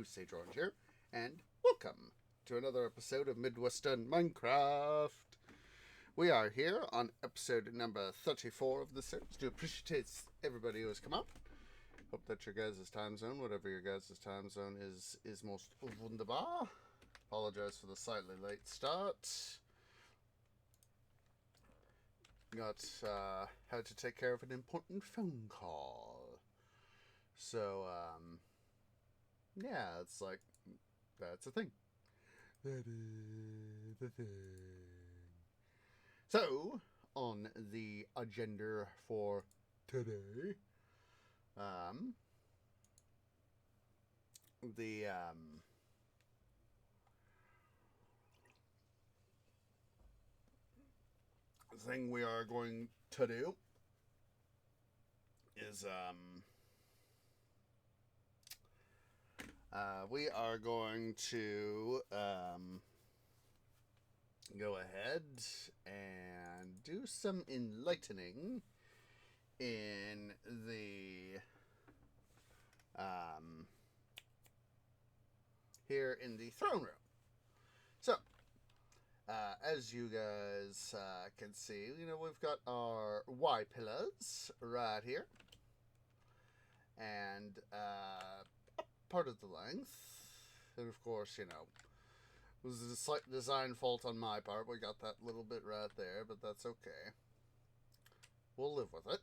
Sage Orange here, and welcome to another episode of Midwestern Minecraft. We are here on episode number 34 of the series. Do appreciate everybody who has come up. Hope that your guys' time zone, whatever your guys' time zone is most wunderbar. Apologize for the slightly late start. Had to take care of an important phone call. So, yeah, it's like, that's a thing. That is the thing. So, on the agenda for today, the thing we are going to do is, we are going to go ahead and do some enlightening in the here in the throne room. So, as you guys can see, we've got our Y pillars right here, and part of the length, and of course, it was a slight design fault on my part. We got that little bit right there, but that's okay. We'll live with it.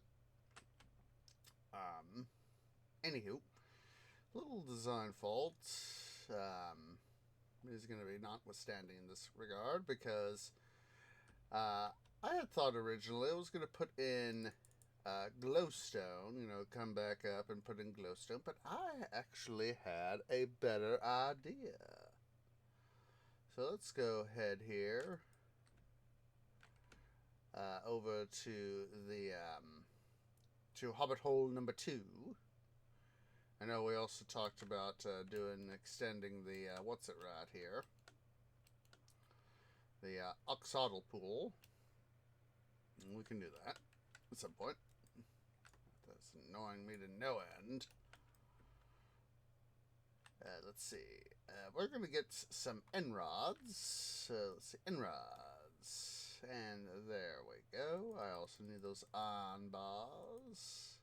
Anywho, little design fault is going to be notwithstanding in this regard, because I had thought originally I was going to put in glowstone, come back up and put in glowstone, but I actually had a better idea. So let's go ahead here over to the to Hobbit hole number 2. I know we also talked about extending the what's it right here, the oxidal pool. And we can do that at some point. That's annoying me to no end. Let's see. We're going to get some end rods. Let's see, end rods. And there we go. I also need those iron bars.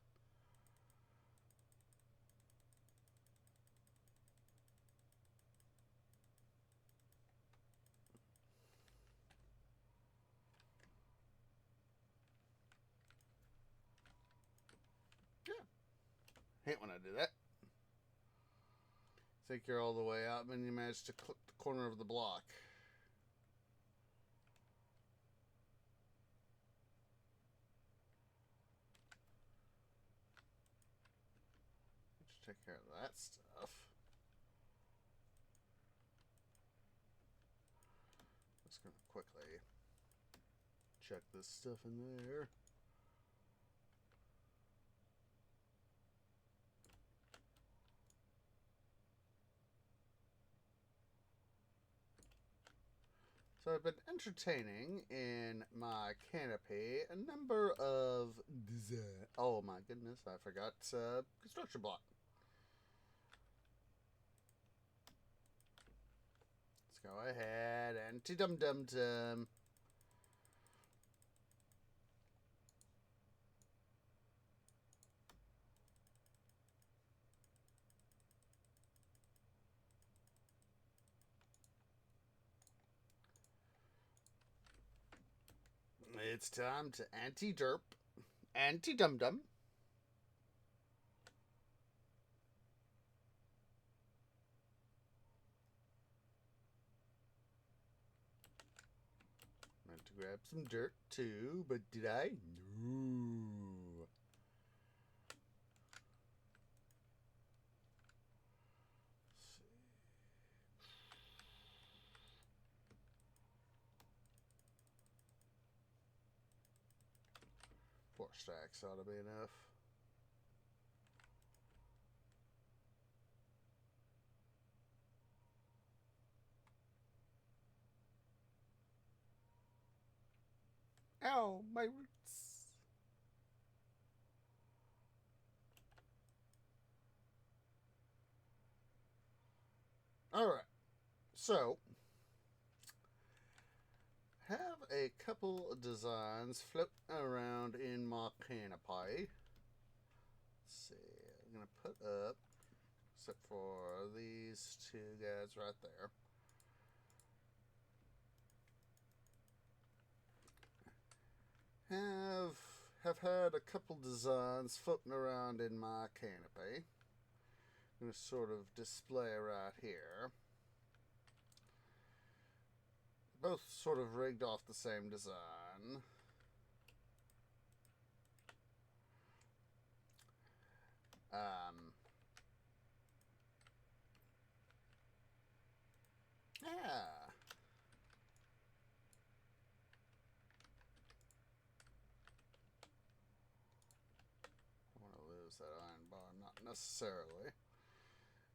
Yeah. Hate when I do that. Think you're all the way out, and then you manage to clip the corner of the block. Let's take care of that stuff. Just gonna quickly check this stuff in there. So I've been entertaining in my canopy a number of oh my goodness, I forgot construction block. Let's go ahead and dum-dum-dum. It's time to anti-derp, anti-dum-dum. Meant to grab some dirt too, but did I? No. Four stacks ought to be enough. Ow, my roots. Alright, so have a couple of designs floating around in my canopy. Let's see, I'm going to put up, except for these two guys right there. Have had a couple designs floating around in my canopy. I'm going to sort of display right here. Both sort of rigged off the same design. Yeah. I want to lose that iron bar, not necessarily.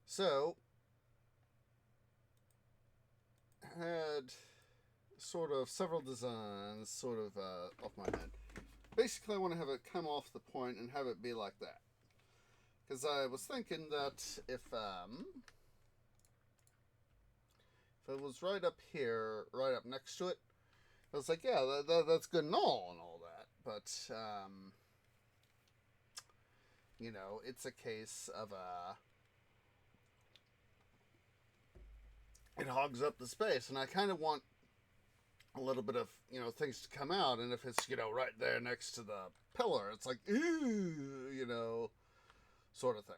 So, had sort of several designs sort of off my head. Basically, I want to have it come off the point and have it be like that. Because I was thinking that if it was right up here, right up next to it, I was like, yeah, that's good and all that. But, you know, it's a case of it hogs up the space, and I kind of want a little bit of, you know, things to come out, and if it's, you know, right there next to the pillar, it's like, ooh, you know, sort of thing.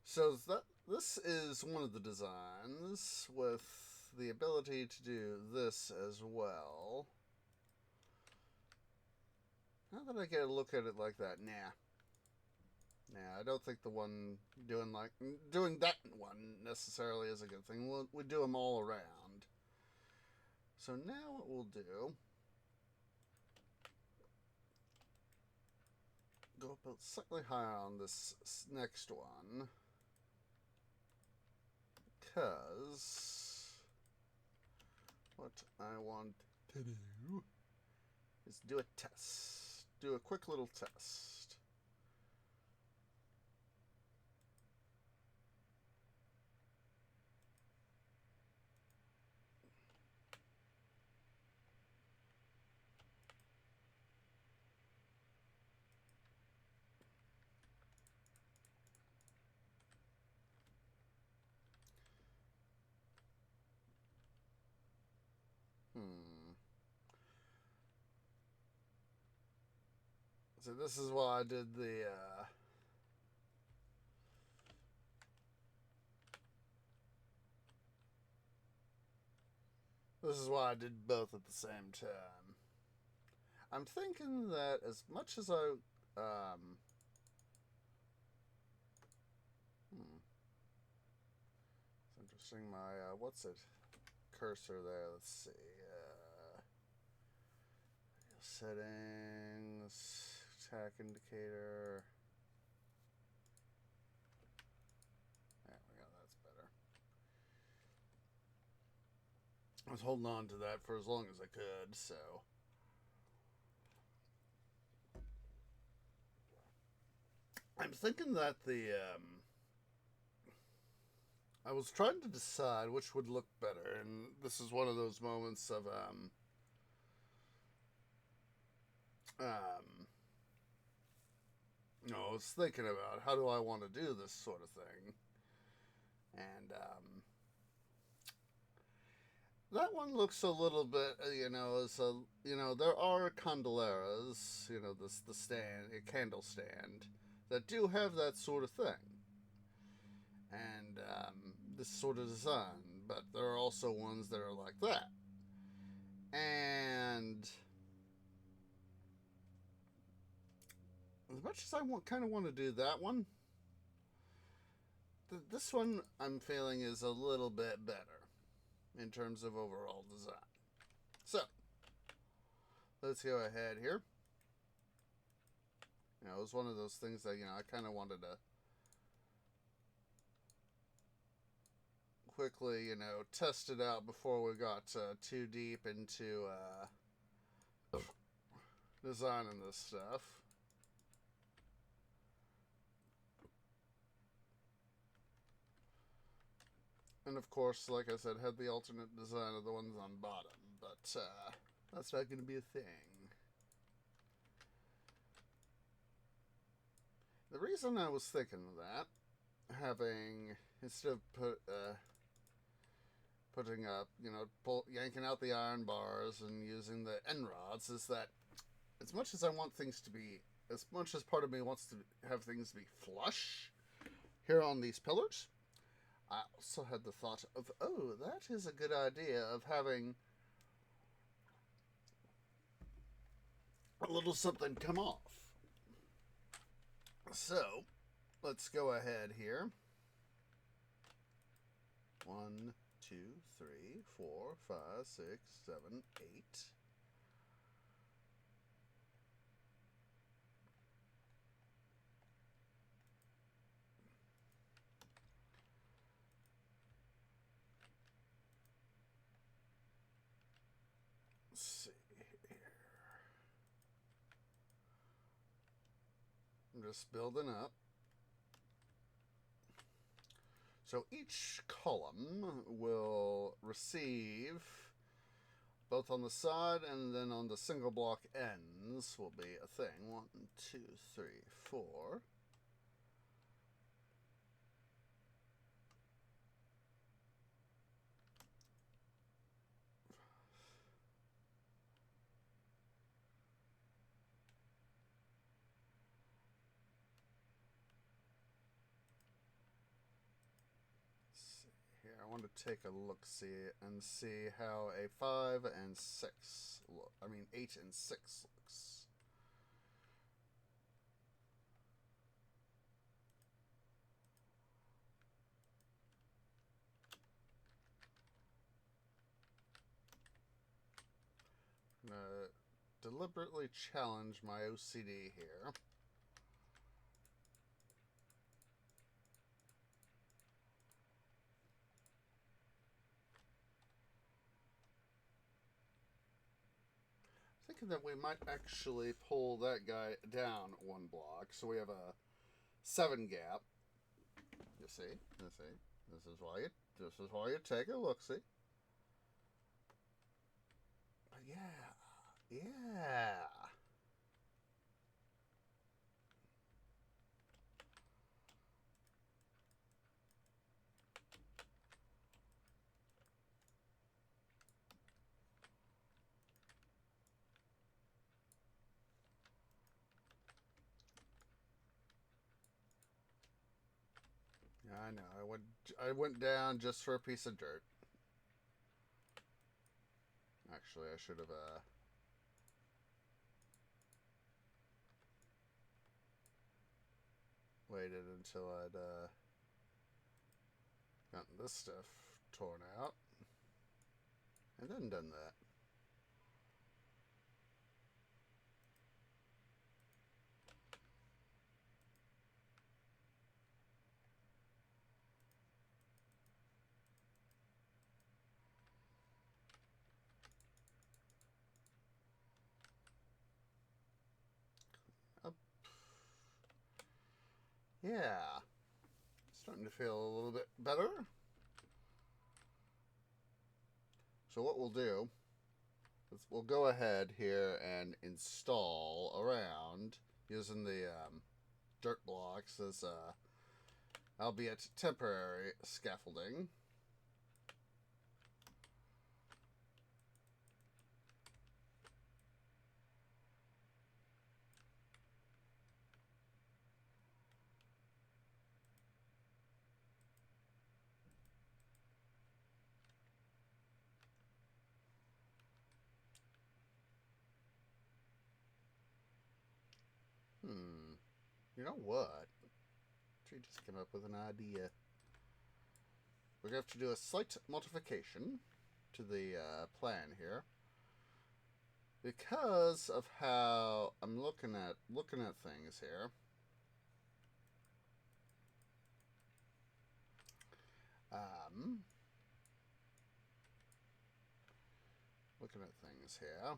So this is one of the designs with the ability to do this as well. Now that I get a look at it like that, nah, I don't think the one doing that one necessarily is a good thing. We do them all around. So now what we'll do, go up slightly higher on this next one, because what I want to do is do a test. Do a quick little test. So this is why I did the this is why I did both at the same time. I'm thinking that as much as I it's interesting, my what's it, cursor there, let's see, settings, attack indicator. There we go, that's better. I was holding on to that for as long as I could, so. I'm thinking that I was trying to decide which would look better, and this is one of those moments of you know, I was thinking about how do I want to do this sort of thing, and that one looks a little bit, you know, as a, you know, there are candeleras, you know, the stand, a candle stand, that do have that sort of thing, and this sort of design, but there are also ones that are like that, and as much as I kind of want to do that one, this one I'm feeling is a little bit better in terms of overall design. So, let's go ahead here. You know, it was one of those things that, you know, I kind of wanted to quickly, you know, test it out before we got too deep into designing this stuff. And of course, like I said, had the alternate design of the ones on bottom, but that's not going to be a thing. The reason I was thinking of that, having, instead of putting up, yanking out the iron bars and using the end rods, is that as much as I want things to be, as much as part of me wants to have things be flush here on these pillars, I also had the thought of, oh, that is a good idea of having a little something come off. So, let's go ahead here. 1, 2, 3, 4, 5, 6, 7, 8. Let's see here. I'm just building up. So each column will receive, both on the side and then on the single block ends, will be a thing. 1, 2, 3, 4. Here, I want to take a look-see and see how a 5 and 6 look. I mean, 8 and 6 looks. I'm going to deliberately challenge my OCD here. Thinking that we might actually pull that guy down 1 block, so we have a 7 gap. You see? This is why you take a look, see? But yeah. I know. I went down just for a piece of dirt. Actually, I should have waited until I'd gotten this stuff torn out and then done that. Yeah, starting to feel a little bit better. So what we'll do is we'll go ahead here and install around using the dirt blocks as albeit temporary scaffolding. You know what? She just came up with an idea. We're going to have to do a slight modification to the plan here, because of how I'm looking at things here. Looking at things here,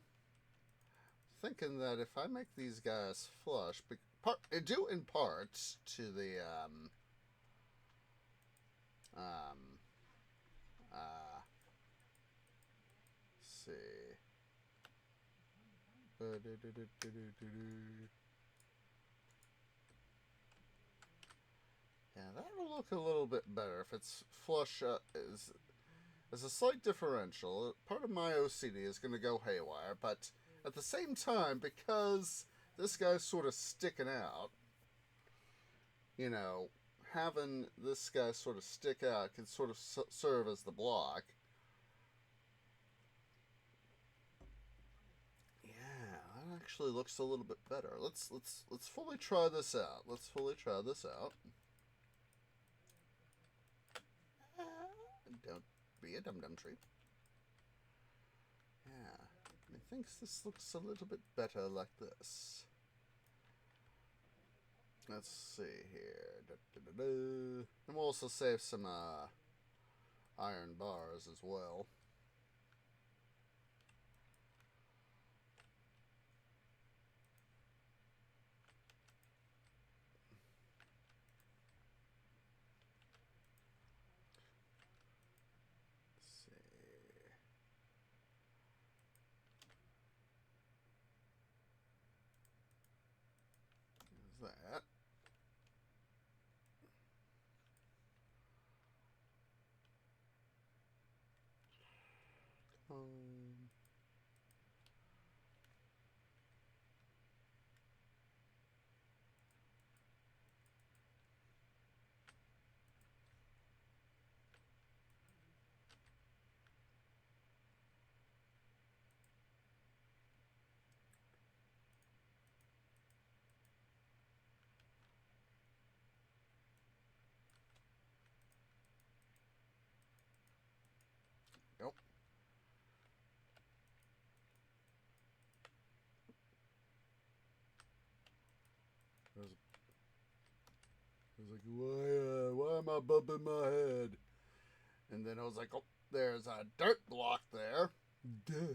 thinking that if I make these guys flush, due in part to the see. Yeah, that'll look a little bit better if it's flush. There's a slight differential. Part of my OCD is going to go haywire, but at the same time, because this guy's sort of sticking out, you know, having this guy sort of stick out can sort of serve as the block. Yeah, that actually looks a little bit better. Let's fully try this out. Let's fully try this out. Don't be a dum-dum tree. Yeah, I think this looks a little bit better like this. Let's see here. And we'll also save some iron bars as well. That. Nope. I was like, why am I bumping my head? And then I was like, oh, there's a dirt block there. Duh.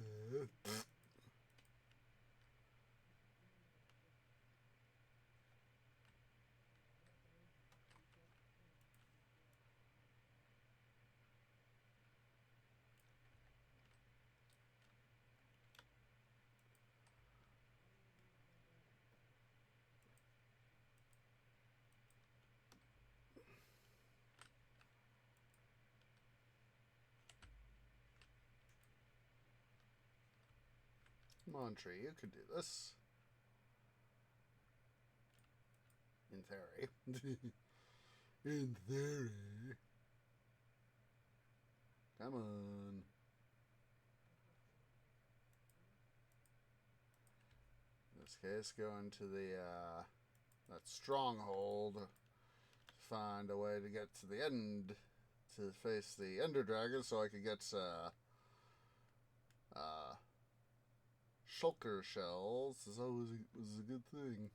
Come on, tree, you could do this. In theory. In theory. Come on. In this case, go into the that stronghold. Find a way to get to the end to face the Ender Dragon, so I could get shulker shells. Is always was a good thing.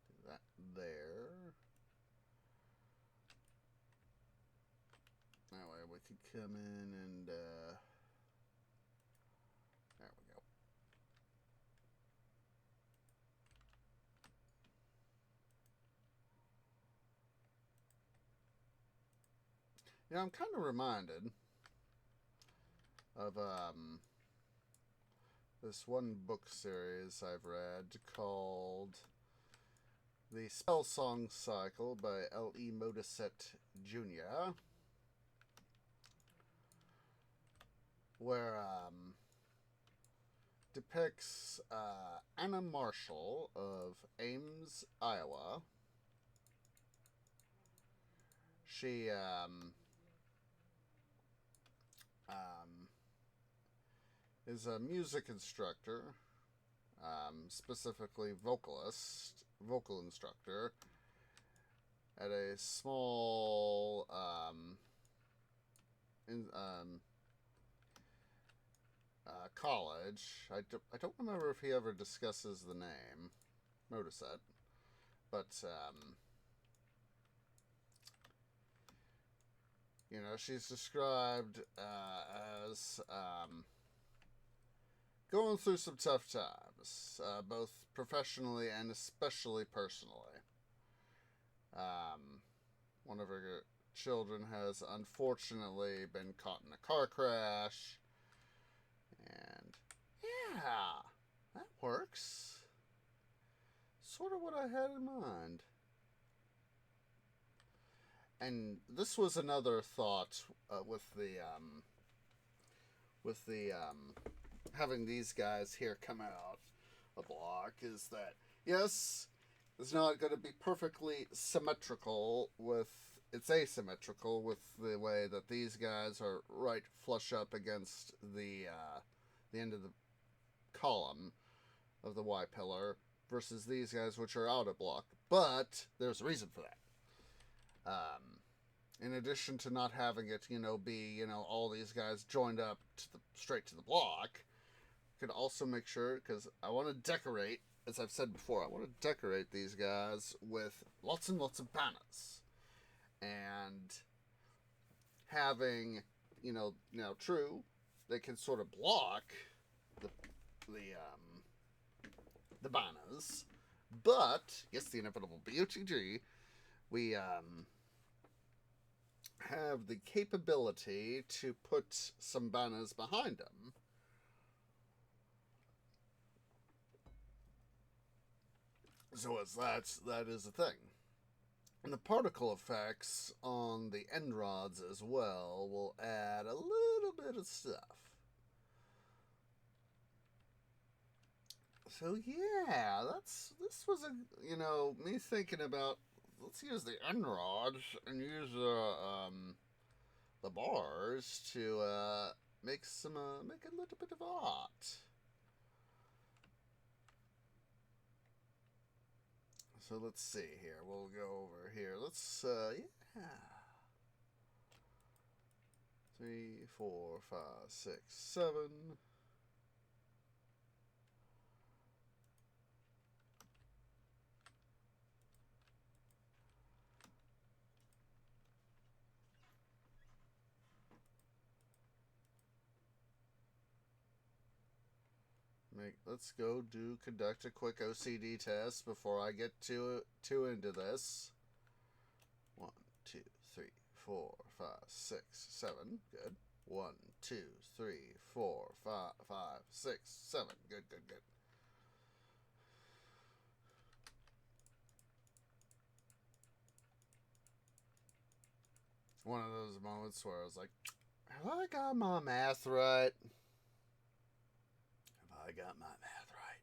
Do that there. That way we could come in and there we go. You know, I'm kind of reminded of this one book series I've read called The Spell Song Cycle by L.E. Modisette Jr., where depicts Anna Marshall of Ames, Iowa. She is a music instructor, specifically vocal instructor, at a small college. I don't remember if he ever discusses the name, Modisette, but you know, she's described as going through some tough times, both professionally and especially personally. One of her children has unfortunately been caught in a car crash, and yeah, that works. Sort of what I had in mind. And this was another thought with the having these guys here come out a block is that yes, it's not going to be perfectly symmetrical with it's asymmetrical with the way that these guys are right flush up against the end of the column of the Y pillar versus these guys which are out of block. But there's a reason for that. In addition to not having it, be, all these guys joined up straight to the block, could also make sure, because I want to decorate, as I've said before, I want to decorate these guys with lots and lots of banners. And having, true, they can sort of block the banners, but, yes, the inevitable BOTG, we, have the capability to put some banners behind them. So that is a thing. And the particle effects on the end rods as well will add a little bit of stuff. So yeah, this was me thinking about, let's use the end rods and use the bars to make a little bit of art. So let's see here. We'll go over here. Let's yeah. 3, 4, 5, 6, 7. Let's go conduct a quick OCD test before I get too into this. 1, 2, 3, 4, 5, 6, 7. Good. 1, 2, 3, 4, 5, 6, 7. Good. One of those moments where I was like, have I got my math right? I got my math right.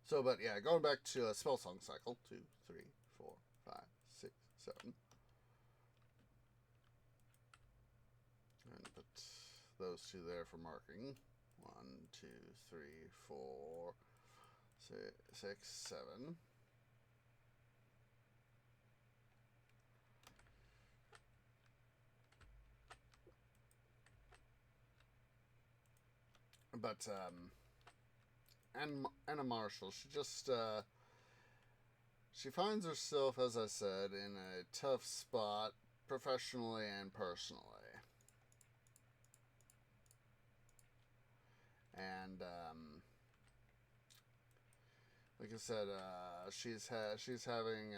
So, but yeah, going back to a spell song cycle. 2, 3, 4, 5, 6, 7. And put those two there for marking. 1, 2, 3, 4, 6, 7. But Anna Marshall, she just she finds herself, as I said, in a tough spot professionally and personally. And like I said, she's having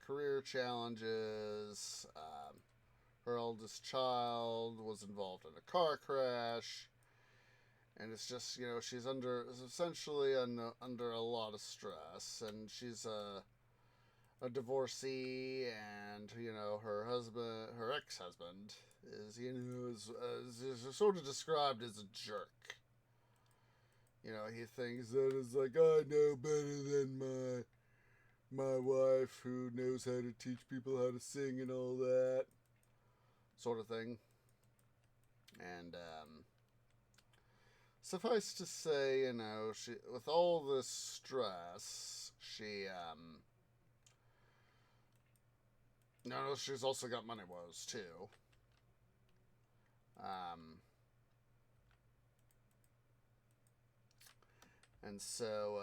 career challenges. Her oldest child was involved in a car crash. And it's just, she's essentially under a lot of stress, and she's a divorcee, and her ex-husband is sort of described as a jerk. He thinks that it's like, I know better than my wife, who knows how to teach people how to sing and all that sort of thing. And suffice to say, she, with all this stress, she's also got money woes too. And so,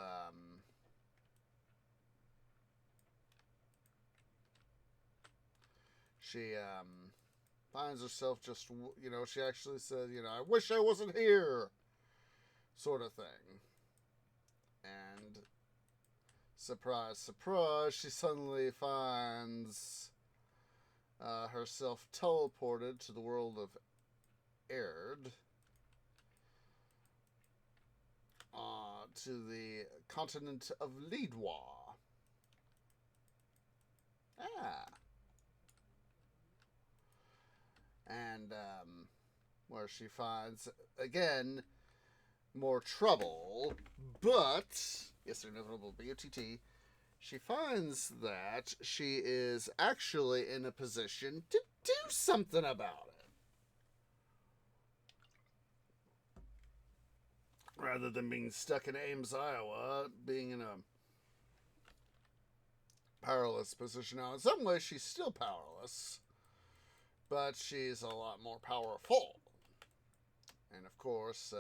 finds herself just, she actually said, I wish I wasn't here, sort of thing. And surprise, surprise, she suddenly finds herself teleported to the world of Erd, to the continent of Lidwa. And where she finds, again, more trouble, but, yes, inevitable BOTT, she finds that she is actually in a position to do something about it. Rather than being stuck in Ames, Iowa, being in a powerless position. Now, in some ways, she's still powerless, but she's a lot more powerful. And of course,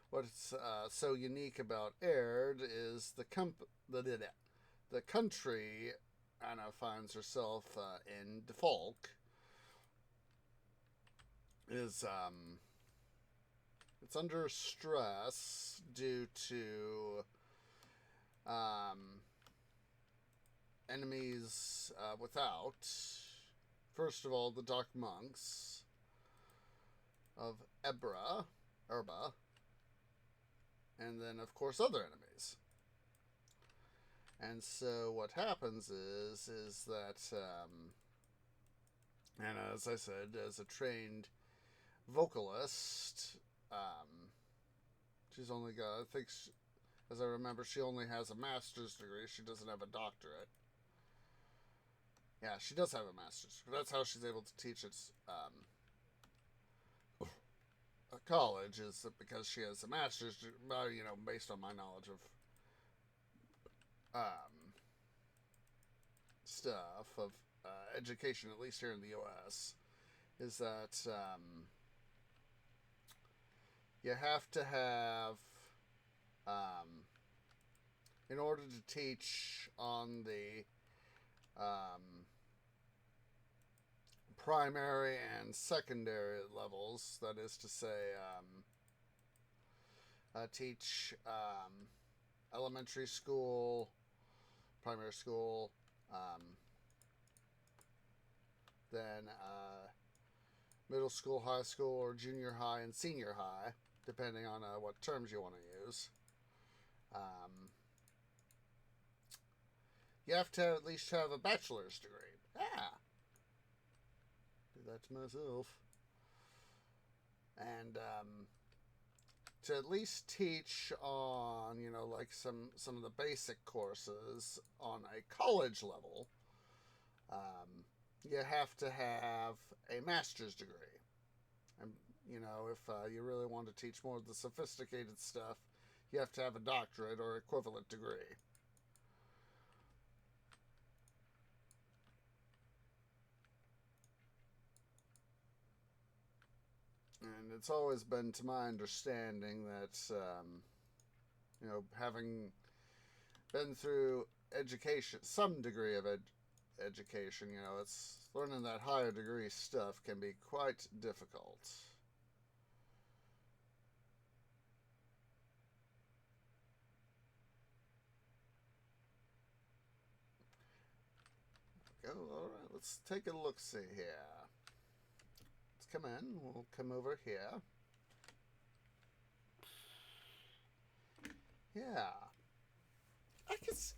what's so unique about Erd is the country Anna finds herself in, Defolk, is it's under stress due to enemies without. First of all, the Dark Monks of Erba, and then, of course, other enemies. And so what happens is that, and as I said, as a trained vocalist, she's only got, I think, as I remember, she only has a master's degree. She doesn't have a doctorate. Yeah, she does have a master's. That's how she's able to teach at a college, is because she has a master's, based on my knowledge of stuff, of education, at least here in the U.S., is that you have to have, in order to teach on the primary and secondary levels, that is to say, teach elementary school, primary school, then middle school, high school, or junior high and senior high, depending on what terms you want to use. You have to at least have a bachelor's degree. Do that to myself. And to at least teach on, like some of the basic courses on a college level, you have to have a master's degree. And, if you really want to teach more of the sophisticated stuff, you have to have a doctorate or equivalent degree. And it's always been, to my understanding, that, having been through education, some degree of education, it's learning that higher degree stuff can be quite difficult. All right, let's take a look-see here. Come in. We'll come over here. Yeah. I can see,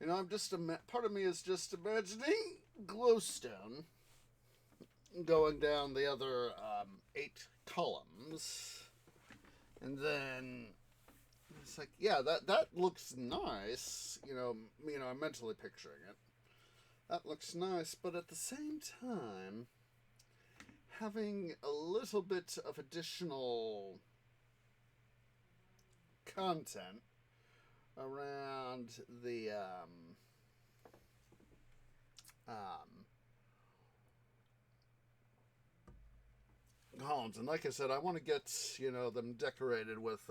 yeah. I'm just, part of me is just imagining glowstone going down the other 8 columns. And then it's like, yeah, that looks nice. I'm mentally picturing it. That looks nice, but at the same time, having a little bit of additional content around the columns. And like I said, I want to get, them decorated with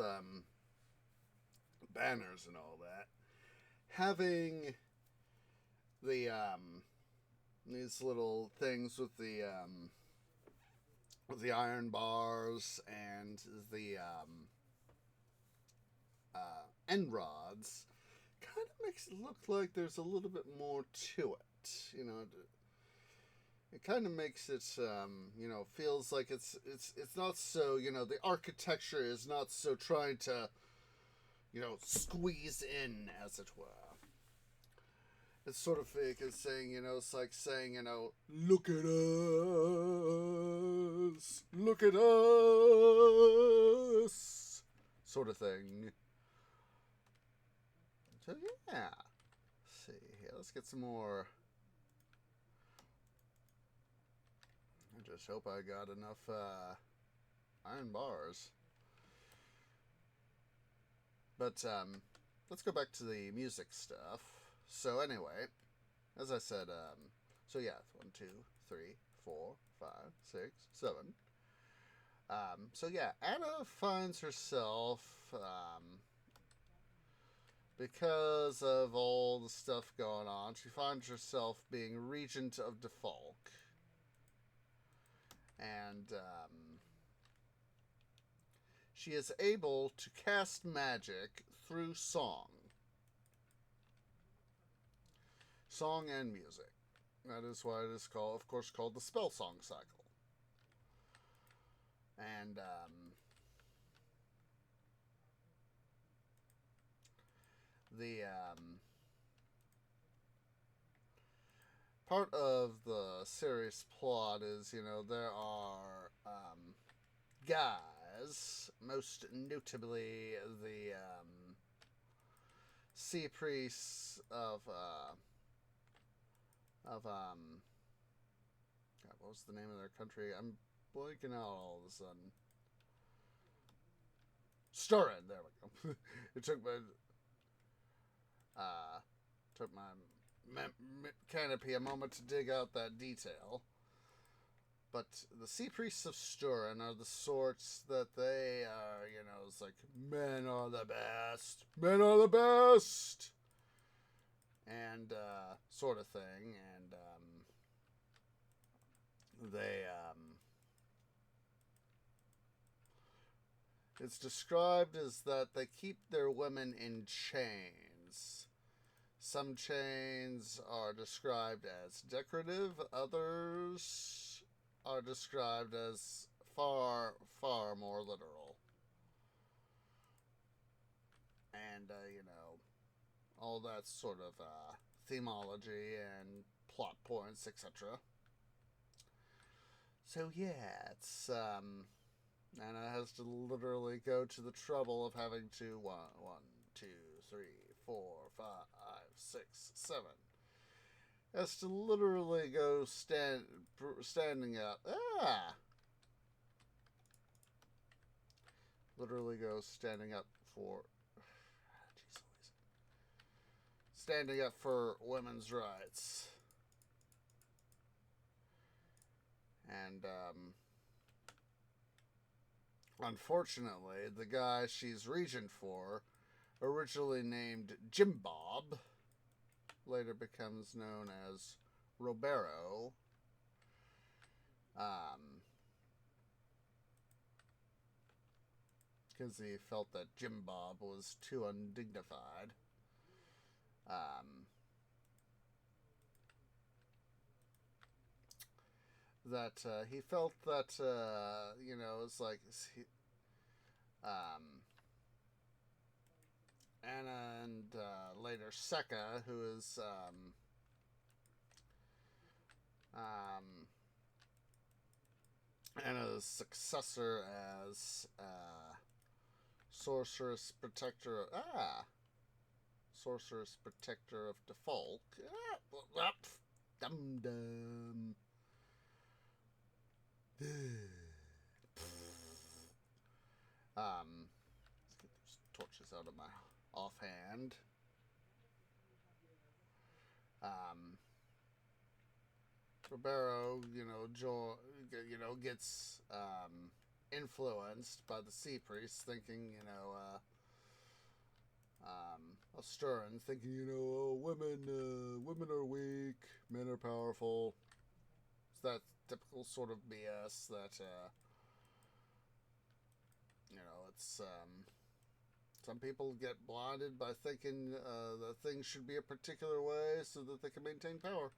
banners and all that. Having the these little things with the iron bars and the end rods kind of makes it look like there's a little bit more to it. You know, it kind of makes it feels like it's not so, the architecture is not so trying to, squeeze in, as it were. It's sort of fake as saying, it's like saying, look at us, look at us, sort of thing. So yeah, let's see here. Let's get some more. I just hope I got enough iron bars. But let's go back to the music stuff. So anyway, as I said, so yeah, 1, 2, 3, 4, 5, 6, 7. So yeah, Anna finds herself, because of all the stuff going on, she finds herself being regent of Defolk. And she is able to cast magic through song. Song and music. That is why it is called, of course, called the spell song cycle. And the part of the series plot is, there are guys, most notably the sea priests of God, what was the name of their country? I'm blanking out all of a sudden. Sturin, there we go. It took my canopy a moment to dig out that detail. But the sea priests of Sturin are the sorts that they are, it's like, men are the best, men are the best, and sort of thing. And they it's described as that they keep their women in chains. Some chains are described as decorative, others are described as far, far more literal. And, all that sort of themology and plot points, etc. So, yeah, it's, Anna has to literally go to the trouble of having to 1, 2, 3, 4, 5, 6, 7. Has to literally go standing up. Literally go standing up for. Standing up for women's rights. And unfortunately, the guy she's regent for, originally named Jim Bob, later becomes known as Roberto. Because he felt that Jim Bob was too undignified. That he felt that, it's like, Anna and later Sekka, who is Anna's successor as Sorceress Protector of Defolk. Dum dum. Let's get those torches out of my offhand. Roberto, gets influenced by the sea priests, thinking, Sturin, thinking, women are weak, men are powerful. It's that typical sort of BS that, it's, some people get blinded by thinking that things should be a particular way so that they can maintain power.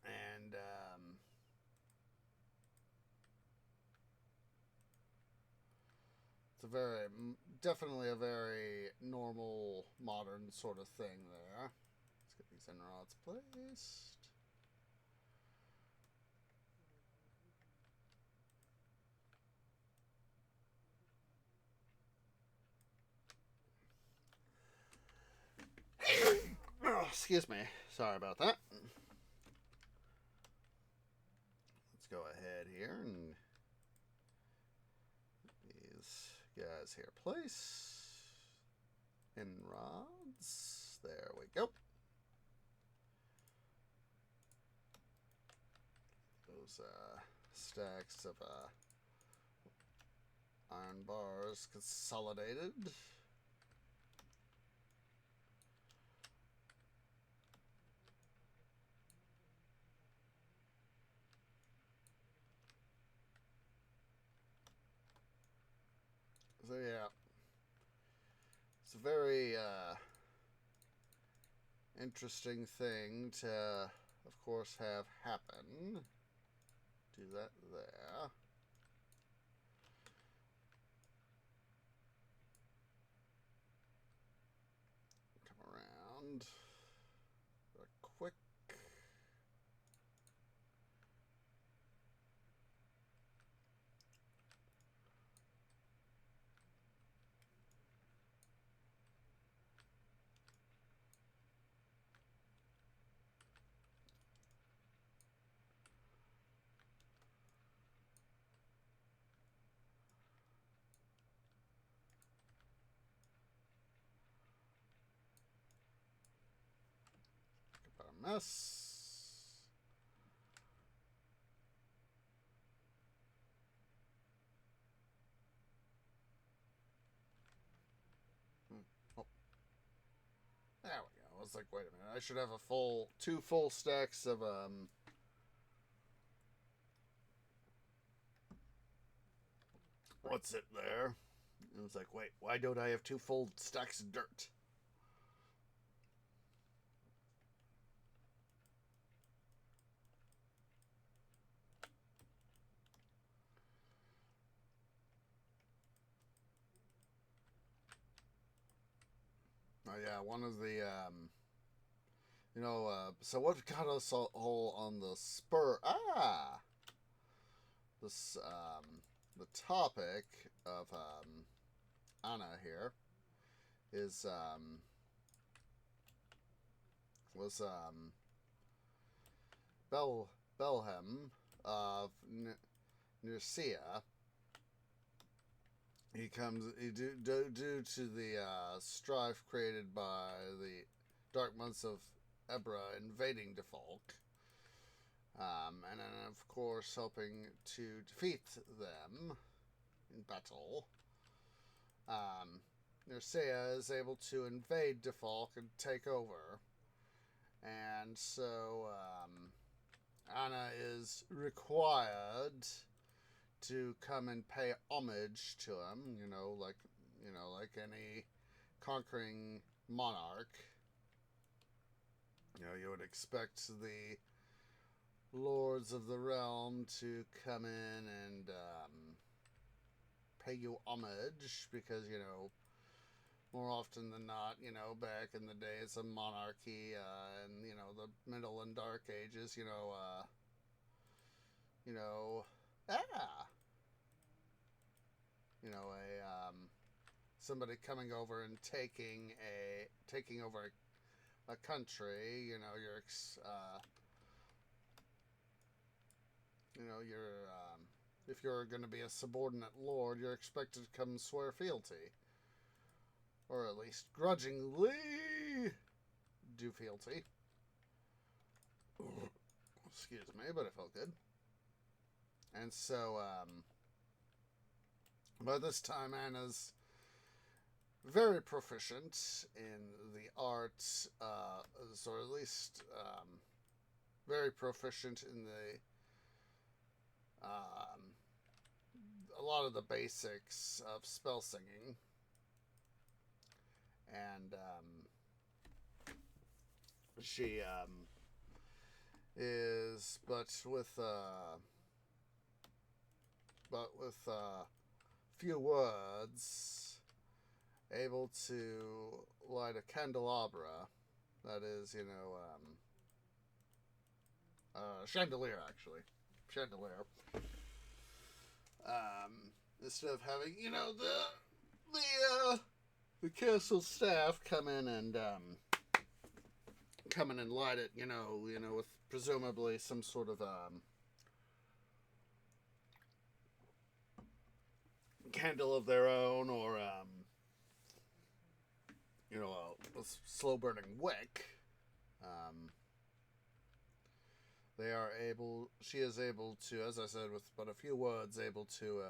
And, it's definitely a very normal, modern sort of thing there. Let's get these end rods placed. Oh, excuse me. Sorry about that. Let's go ahead here and these guys here place in rods. There we go. Those stacks of iron bars consolidated. So yeah, it's a very interesting thing to, of course, have happen. Do that there. Come around. Quick. About a mess. Oh. There we go. I was like, wait a minute. I should have two full stacks of what's it there? It was like, wait, why don't I have two full stacks of dirt? Oh yeah, one of the so what got us all on the spur? This the topic of Anna here is was Belhem of Nicaea. He comes due to the strife created by the dark months of Ebra invading Defolk, and then of course helping to defeat them in battle. Nicaea is able to invade Defolk and take over, and so Anna is required to come and pay homage to him, like any conquering monarch. You would expect the lords of the realm to come in and pay you homage because, more often than not, back in the days of monarchy and, the Middle and Dark Ages, somebody coming over and taking over a country, if you're going to be a subordinate lord, you're expected to come and swear fealty, or at least grudgingly do fealty. Excuse me, but it felt good. And so, by this time, Anna's very proficient in the art, is, or at least very proficient in a lot of the basics of spell singing. And she is, but with few words, able to light a candelabra. That is, chandelier, actually. Chandelier. Instead of having, the castle staff come in and light it, with presumably some sort of candle of their own, or a slow burning wick. She is able to, as I said, with but a few words, able to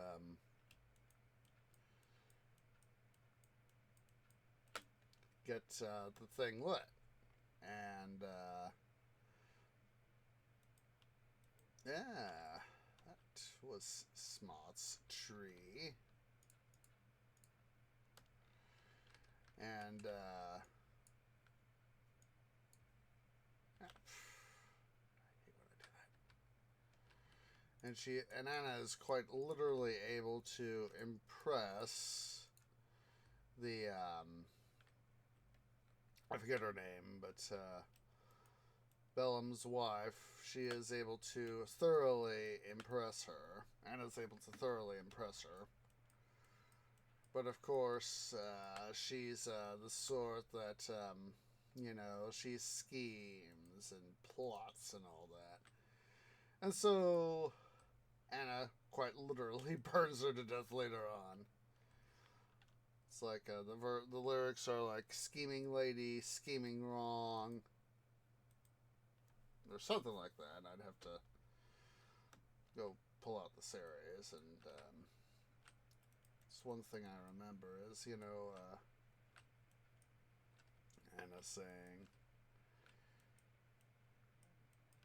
get the thing lit. And yeah, that was Smart's tree. And and Anna is quite literally able to impress the I forget her name, but Bellum's wife. She is able to thoroughly impress her. Anna's able to thoroughly impress her. But of course, she's the sort that, she schemes and plots and all that. And so Anna quite literally burns her to death later on. It's like the lyrics are like scheming lady, scheming wrong, or something like that. I'd have to go pull out the series, and it's one thing I remember is Anna saying,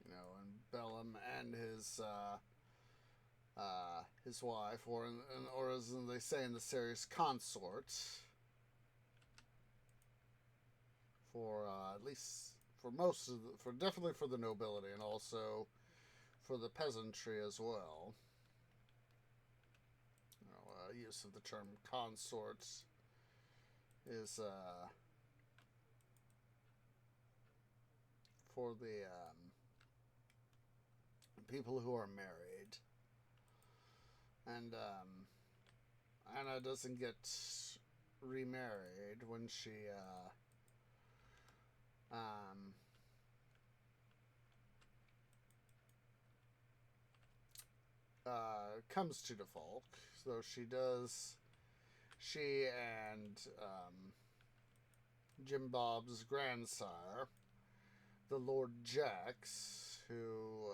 and Bellum and his wife, or as they say in the series, consort, for at least for most of definitely for the nobility, and also for the peasantry as well. Use of the term consort is for the people who are married. And Anna doesn't get remarried when she comes to Default. So she and Jim Bob's grandsire, the Lord Jax, who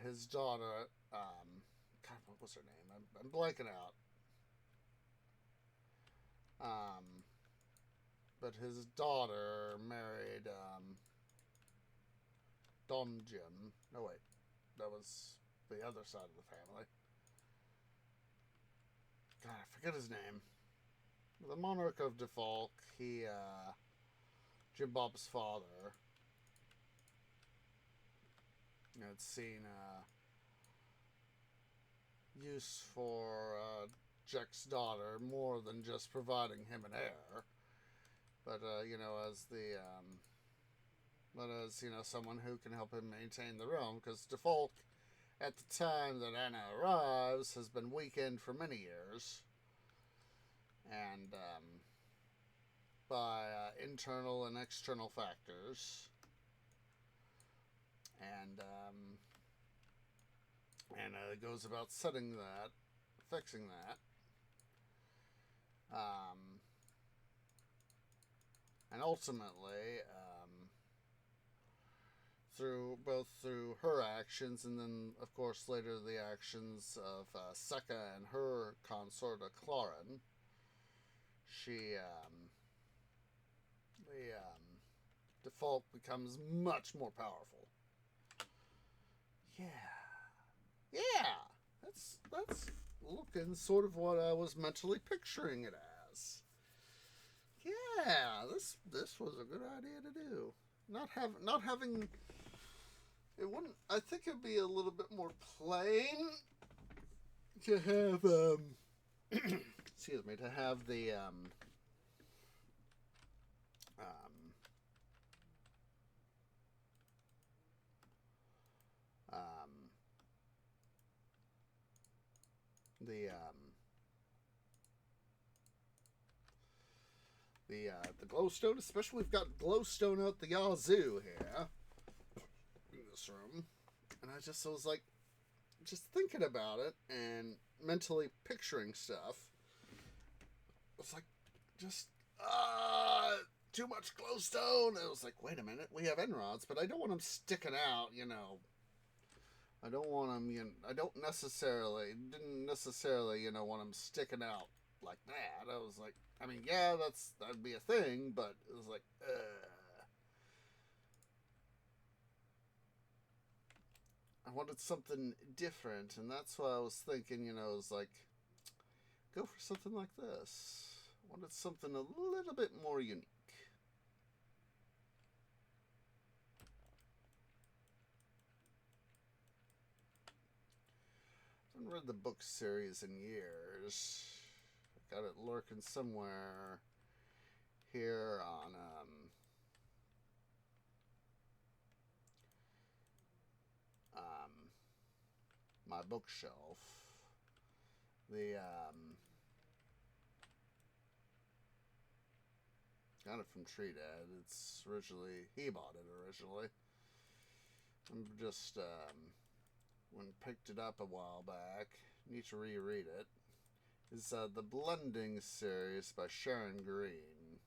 his daughter, God, what was her name? I'm blanking out. But his daughter married Dom Jim. No, wait. That was the other side of the family. God, I forget his name. The monarch of Default, Jim Bob's father, had seen use for Jack's daughter more than just providing him an heir, but as someone who can help him maintain the realm, because Default, at the time that Anna arrives, has been weakened for many years, and by internal and external factors. And Anna goes about fixing that. And ultimately, through her actions, and then, of course, later the actions of Sekka and her consort, Claren, the default becomes much more powerful. Yeah. That's looking sort of what I was mentally picturing it as. Yeah, this was a good idea to do. Not having it wouldn't. I think it'd be a little bit more plain to have excuse me, to have the the glowstone, especially we've got glowstone out the yazoo here in this room, and I was like, just thinking about it and mentally picturing stuff. It's like, just too much glowstone. I was like, wait a minute, we have end rods, but I don't want them sticking out, you know. I don't want them, didn't necessarily, want them sticking out like that. I was like, I mean, yeah, that'd be a thing, but it was like, I wanted something different, and that's why I was thinking, it was like, go for something like this. I wanted something a little bit more unique. I haven't read the book series in years. I got it lurking somewhere here on my bookshelf. Got it from Tree Dad. It's originally, he bought it originally. I'm just when picked it up a while back. Need to reread it. Is the Blending series by Sharon Green.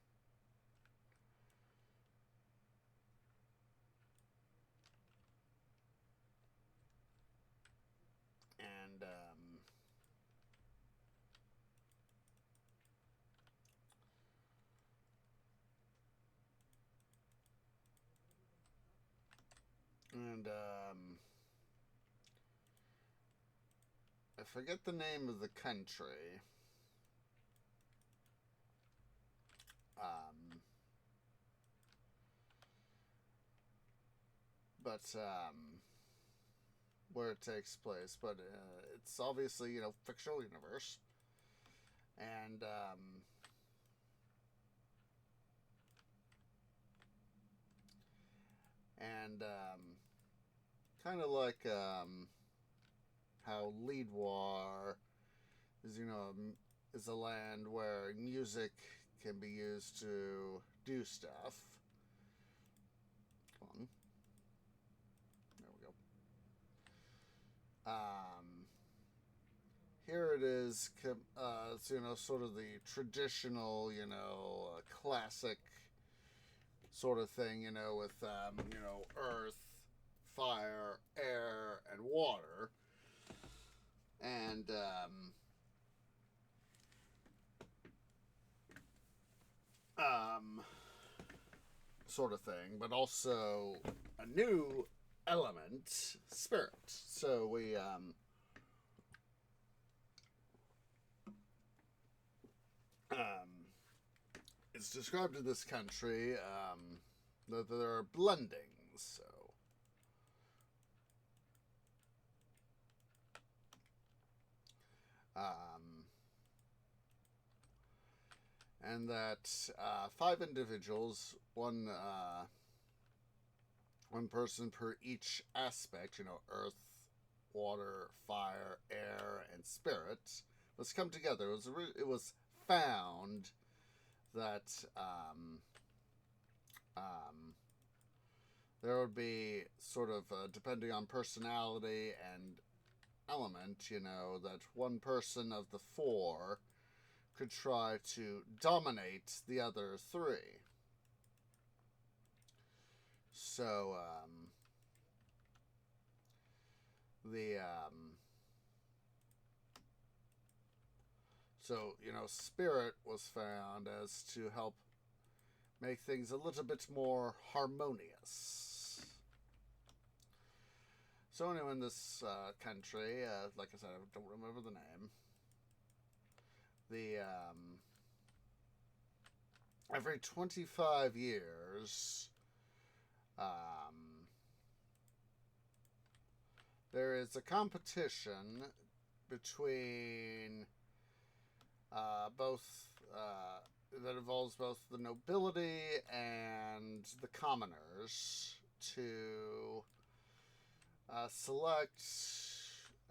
And I forget the name of the country. But where it takes place, but it's obviously, fictional universe, and kind of like how Leadwar is, is a land where music can be used to do stuff. Come on. There we go. Here it is, it's, sort of the traditional, classic sort of thing, with, earth, fire, air, and water. And, sort of thing, but also a new element, spirit. So we, it's described in this country that there are blendings. So, and that 5 individuals, one person per each aspect, earth, water, fire, air, and spirit, must come together. It was found that there would be sort of, depending on personality and element, that one person of the 4 could try to dominate the other 3. So, So, spirit was found as to help make things a little bit more harmonious. So anyway, in this country, like I said, I don't remember the name. The every 25 years, there is a competition between both that involves both the nobility and the commoners to select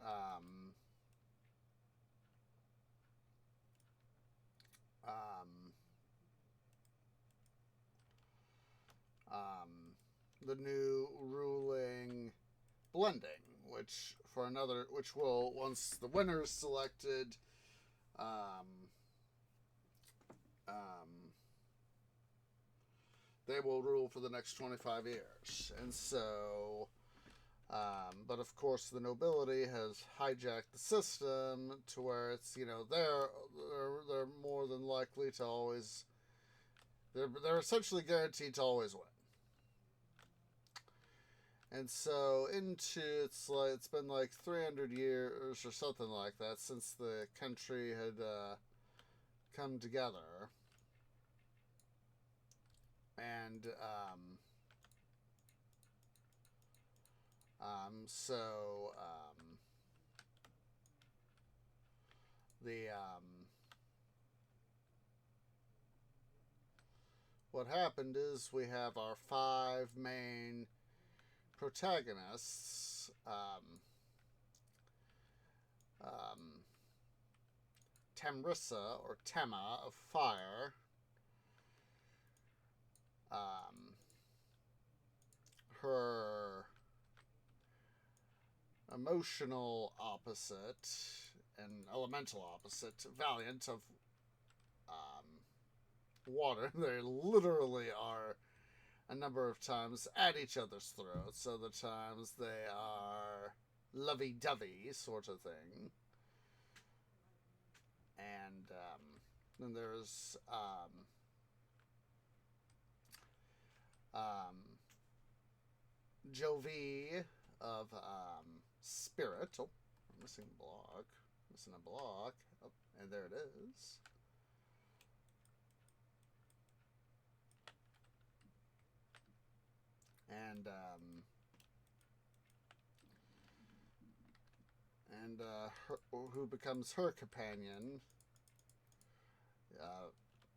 um, um, the new ruling blending, which will, once the winner is selected, they will rule for the next 25 years. And so, but of course, the nobility has hijacked the system to where it's, they're more than likely to always, they're essentially guaranteed to always win. And so it's been like 300 years or something like that since the country had come together. And what happened is we have our 5 main protagonists. Tamrissa, or Tema, of fire. Her emotional opposite and elemental opposite, Valiant, of water. They literally are a number of times at each other's throats. So the times they are lovey-dovey sort of thing. And then there's Jovi of Spirit. Oh, I'm missing a block. Missing a block. Oh, and there it is. And who becomes her companion,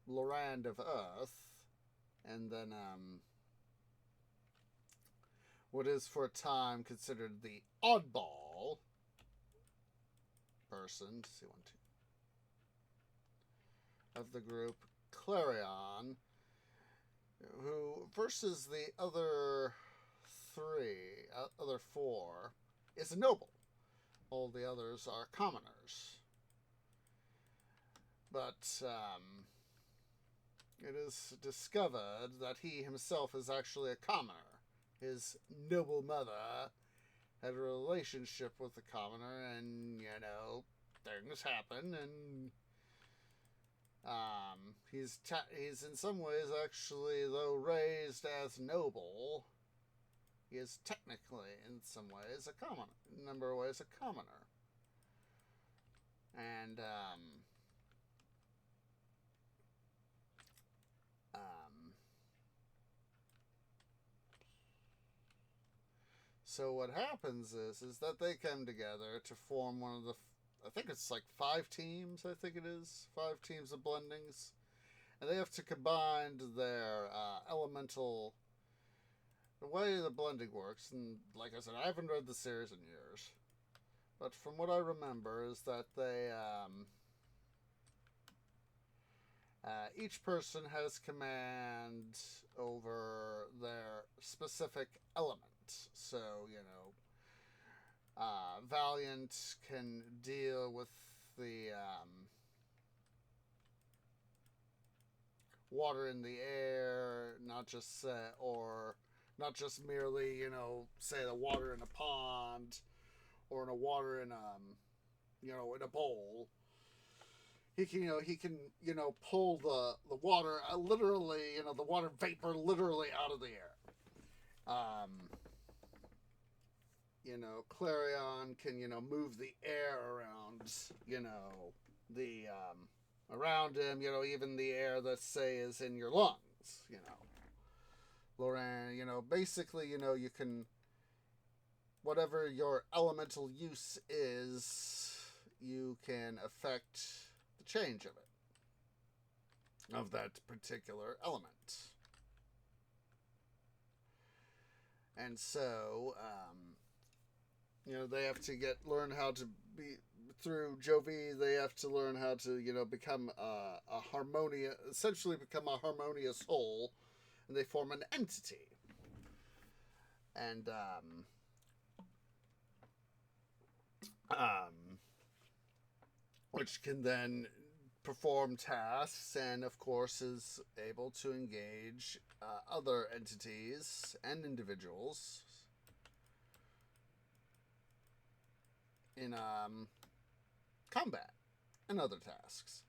Lorand of Earth, and then what is for a time considered the oddball person, of the group, Clarion, who versus the other four, is a noble. All the others are commoners. But it is discovered that he himself is actually a commoner. His noble mother had a relationship with the commoner, and, things happen, and he's in some ways actually, though raised as noble, he is technically, in some ways, a commoner. In a number of ways, a commoner. And, so what happens is that they come together to form one of the, I think it's like 5 teams, 5 teams of blendings. And they have to combine their elemental, the way the blending works, and like I said, I haven't read the series in years, but from what I remember is that they, each person has command over their specific element. So, Valiant can deal with the water in the air, not just merely, say the water in a pond or in a water in in a bowl. he can pull the water literally, the water vapor literally out of the air. Clarion can, move the air around, the around him, even the air that say is in your lungs, Lorraine, basically, you can, whatever your elemental use is, you can affect the change of it, of that particular element. And so, they have to learn how to be, through Jovi, they have to learn how to, become a harmonious, essentially become a harmonious whole, and they form an entity. And, which can then perform tasks and, of course, is able to engage other entities and individuals in combat and other tasks.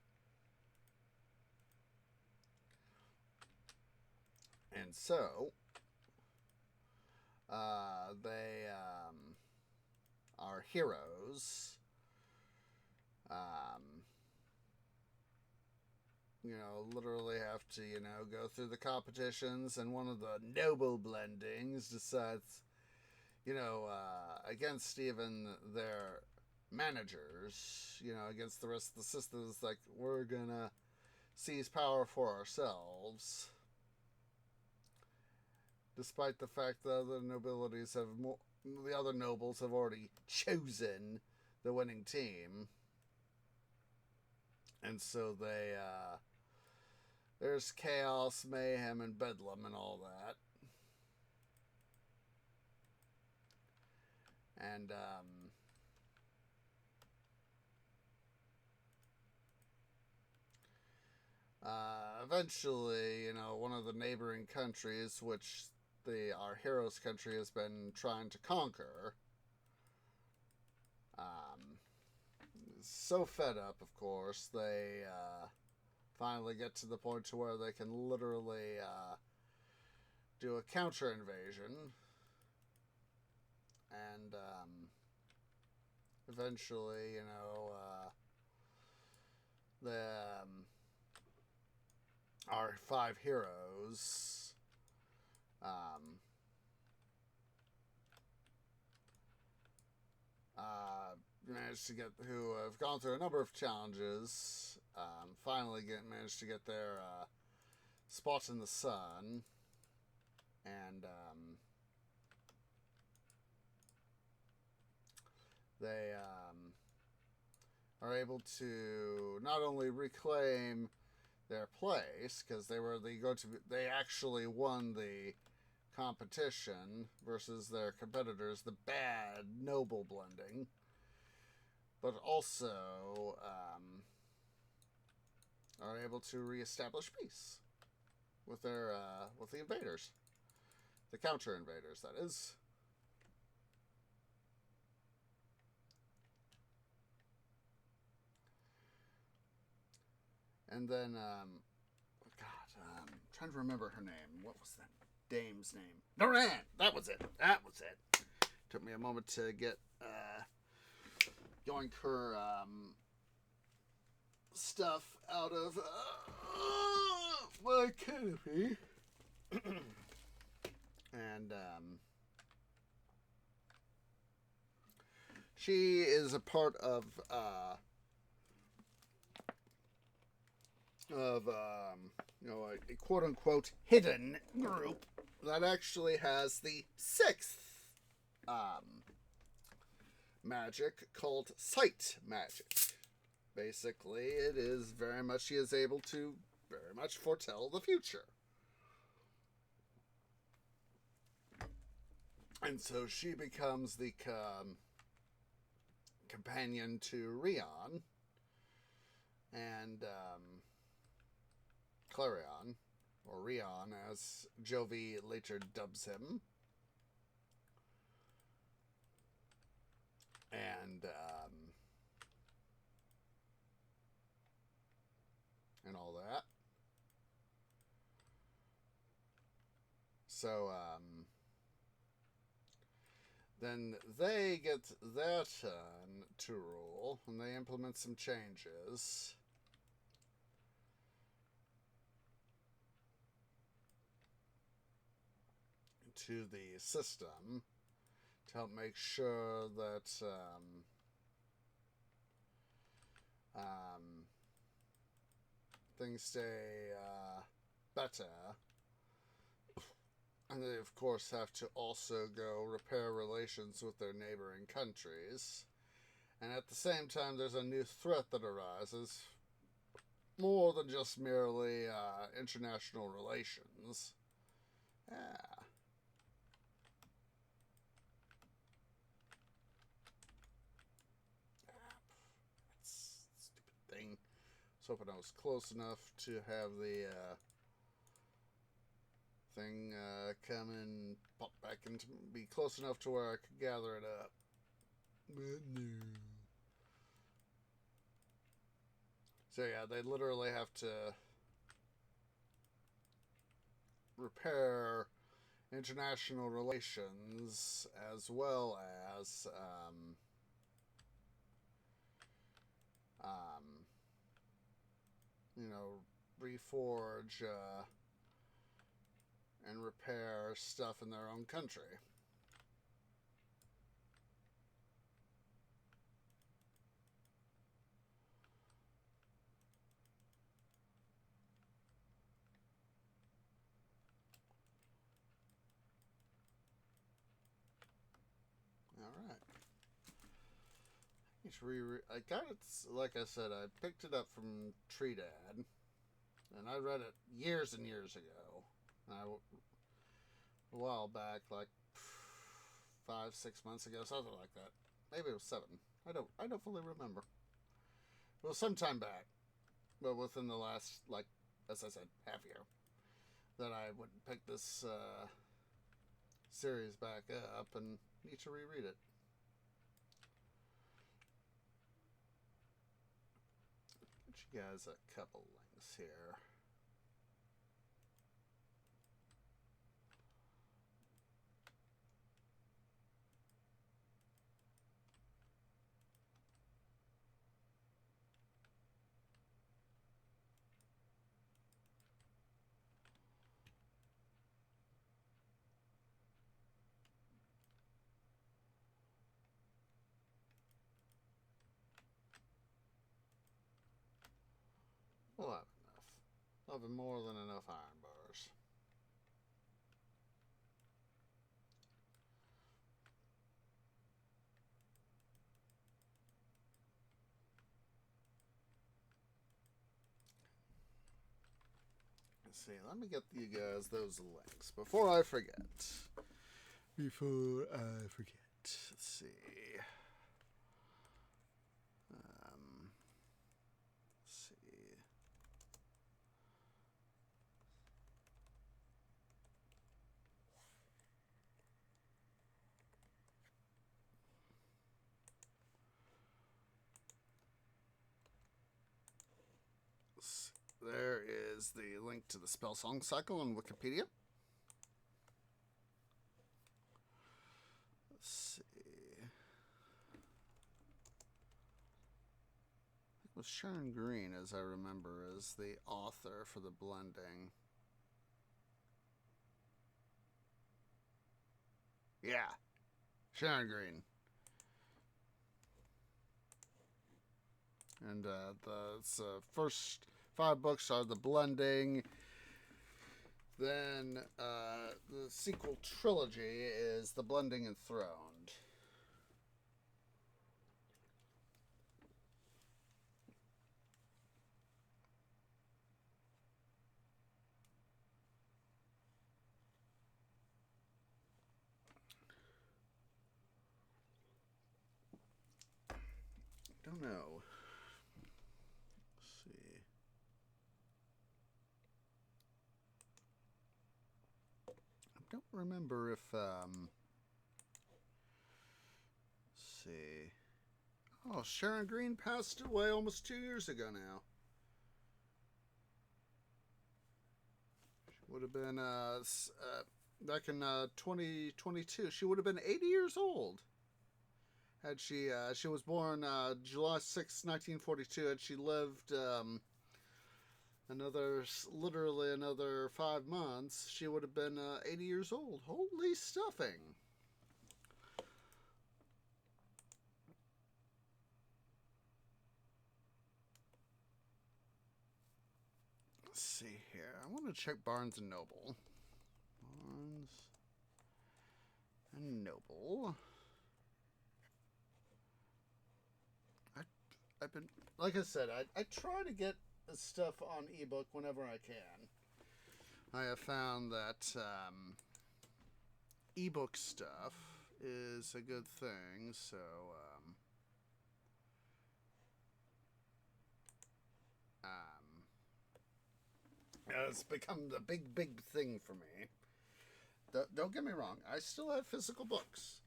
And so, they are heroes. Literally have to, go through the competitions, and one of the noble blendings decides, against even their managers, against the rest of the systems, like, we're gonna seize power for ourselves. Despite the fact that the other nobles have already chosen the winning team. And so there's chaos, mayhem, and bedlam and all that. And, eventually, one of the neighboring countries, which our hero's country has been trying to conquer, so fed up, of course, they finally get to the point to where they can literally do a counter invasion, and eventually, our 5 heroes who have gone through a number of challenges, finally managed to get their spot in the sun, and they are able to not only reclaim their place, because they actually won the competition versus their competitors, the bad noble blending, but also are able to reestablish peace with the invaders, the counter invaders, that is. And then, I'm trying to remember her name. What was that dame's name? Duran! That was it. Took me a moment to get yoink her stuff out of my canopy. And she is a part of a quote-unquote hidden group that actually has the 6th magic called sight magic. Basically, it is very much, she is able to very much foretell the future. And so she becomes the companion to Rion and Clarion, or Rion as Jovi later dubs him. And So, then they get their turn to rule, and they implement some changes. To the system to help make sure that things stay better. And they, of course, have to also go repair relations with their neighboring countries. And at the same time, there's a new threat that arises, more than just merely international relations. Yeah. That's a stupid thing. I was hoping I was close enough to have the thing come and pop back and be close enough to where I could gather it up. But no. So yeah, they literally have to repair international relations as well as reforge and repair stuff in their own country. All right. I got it, like I said, I picked it up from Tree Dad, and I read it years and years ago. A while back, like 5-6 months ago, something like that. Maybe it was 7. I don't fully remember. It was some time back, but within the last, like, as I said, half year, that I would pick this series back up and need to reread it. Get you guys a couple links here. We'll have enough. I'll have more than enough iron bars. Let's see, let me get you guys those links before I forget. Let's see. There is the link to the spell song cycle on Wikipedia. Let's see. I think it was Sharon Green, as I remember, as the author for the blending. Yeah, Sharon Green. And the first 5 books are the blending. Then the sequel trilogy is the blending enthroned. Don't know. Let's see. I don't remember if let's see. Oh, Sharon Green passed away almost 2 years ago now. She would have been back in 2022. She would have been 80 years old. Had she was born July 6, 1942. Had she lived literally another 5 months, she would have been 80 years old. Holy stuffing. Let's see here. I want to check Barnes and Noble. Barnes and Noble. I've been, like I said, I try to get the stuff on ebook whenever I can. I have found that ebook stuff is a good thing, so it's become the big thing for me. Don't get me wrong, I still have physical books.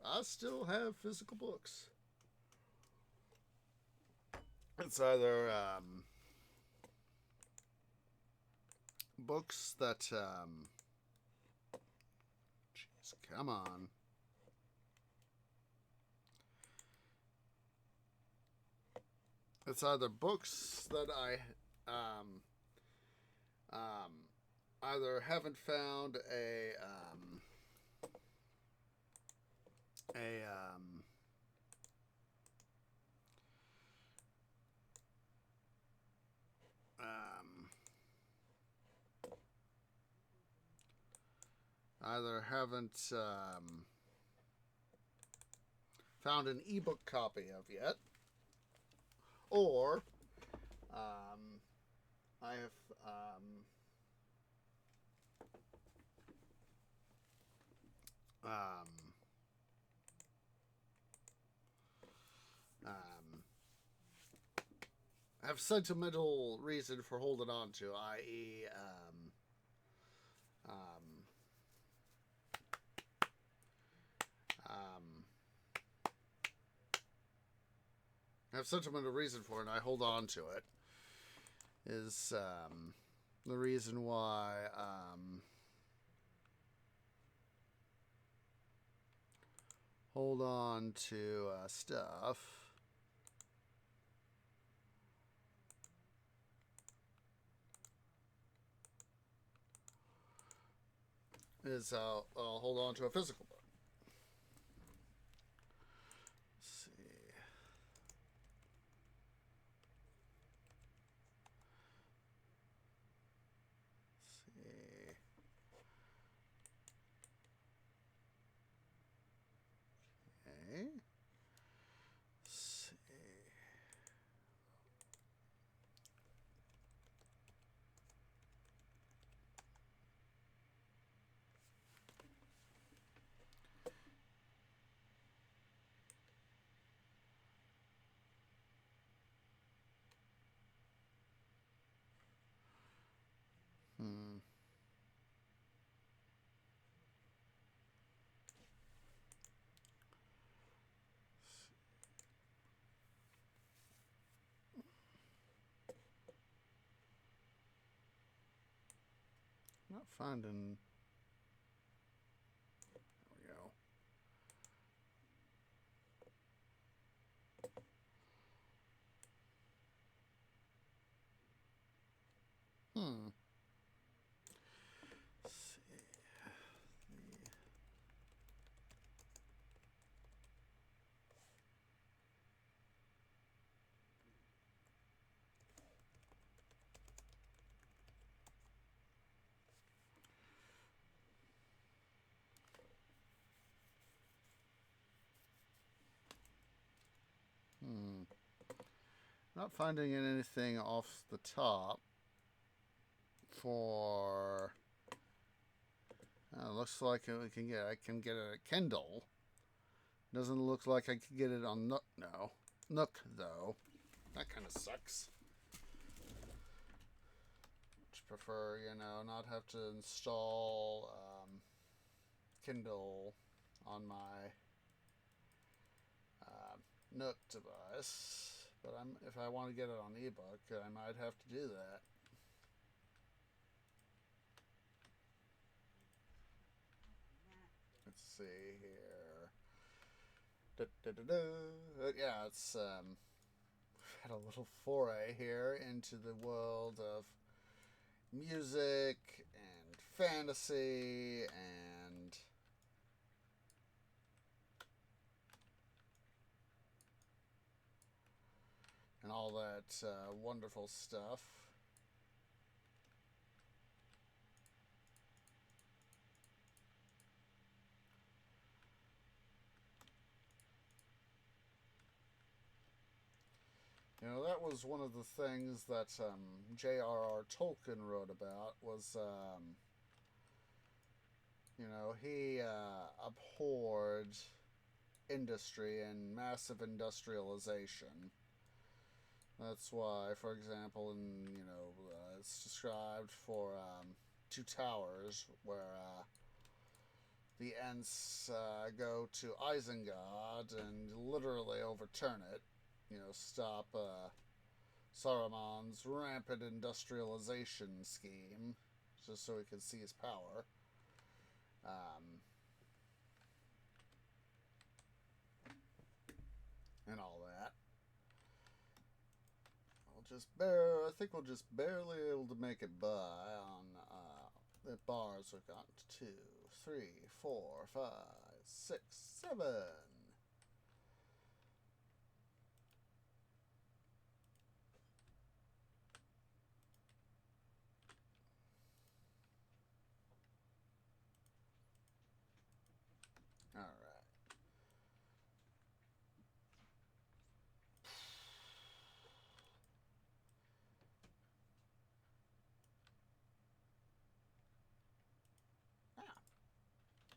It's either books that jeez, come on. It's either books that I either haven't found a either haven't found an ebook copy of yet, or I have have sentimental reason for holding on to, i.e., have sentimental reason for it, and I hold on to it. Is the reason why hold on to stuff. Is I'll hold on to a physical book. Let's see. Okay. Let's see. Not finding. There we go. Let's see. Not finding anything off the top for. Looks like I can get a Kindle. Doesn't look like I can get it on Nook. No, Nook though. That kind of sucks. Just prefer, not have to install Kindle on my Nook device. But if I want to get it on ebook, I might have to do that. see here. Yeah, it's had a little foray here into the world of music and fantasy and all that wonderful stuff. You know, that was one of the things that J.R.R. Tolkien wrote about was, you know, he abhorred industry and massive industrialization. That's why, for example, it's described for Two Towers, where the Ents go to Isengard and literally overturn it. You know, stop Saruman's rampant industrialization scheme, just so he can see his power. And all that. I think we'll just barely able to make it by on the bars. We've got 2, 3, 4, 5, 6, 7. All right.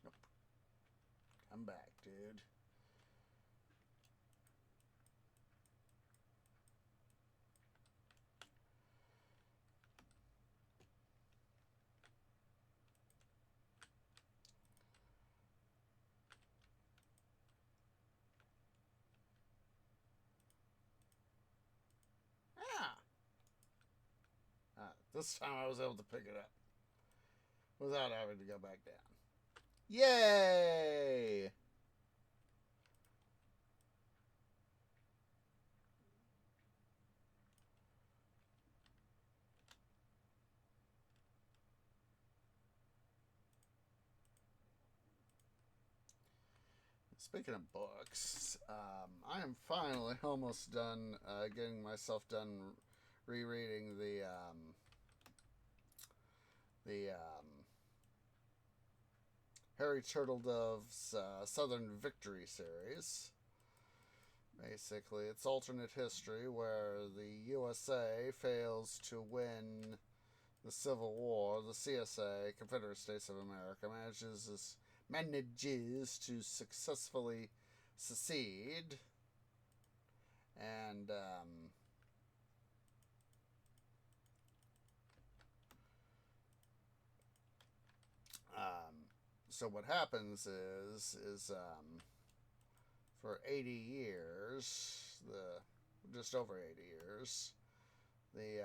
Nope. Come back, dude. This time I was able to pick it up without having to go back down. Yay! Speaking of books, I am finally almost done getting myself done rereading the Harry Turtledove's Southern Victory series. Basically, it's alternate history where the USA fails to win the Civil War. The CSA, Confederate States of America, manages to successfully secede, and so what happens is for 80 years, just over 80 years, the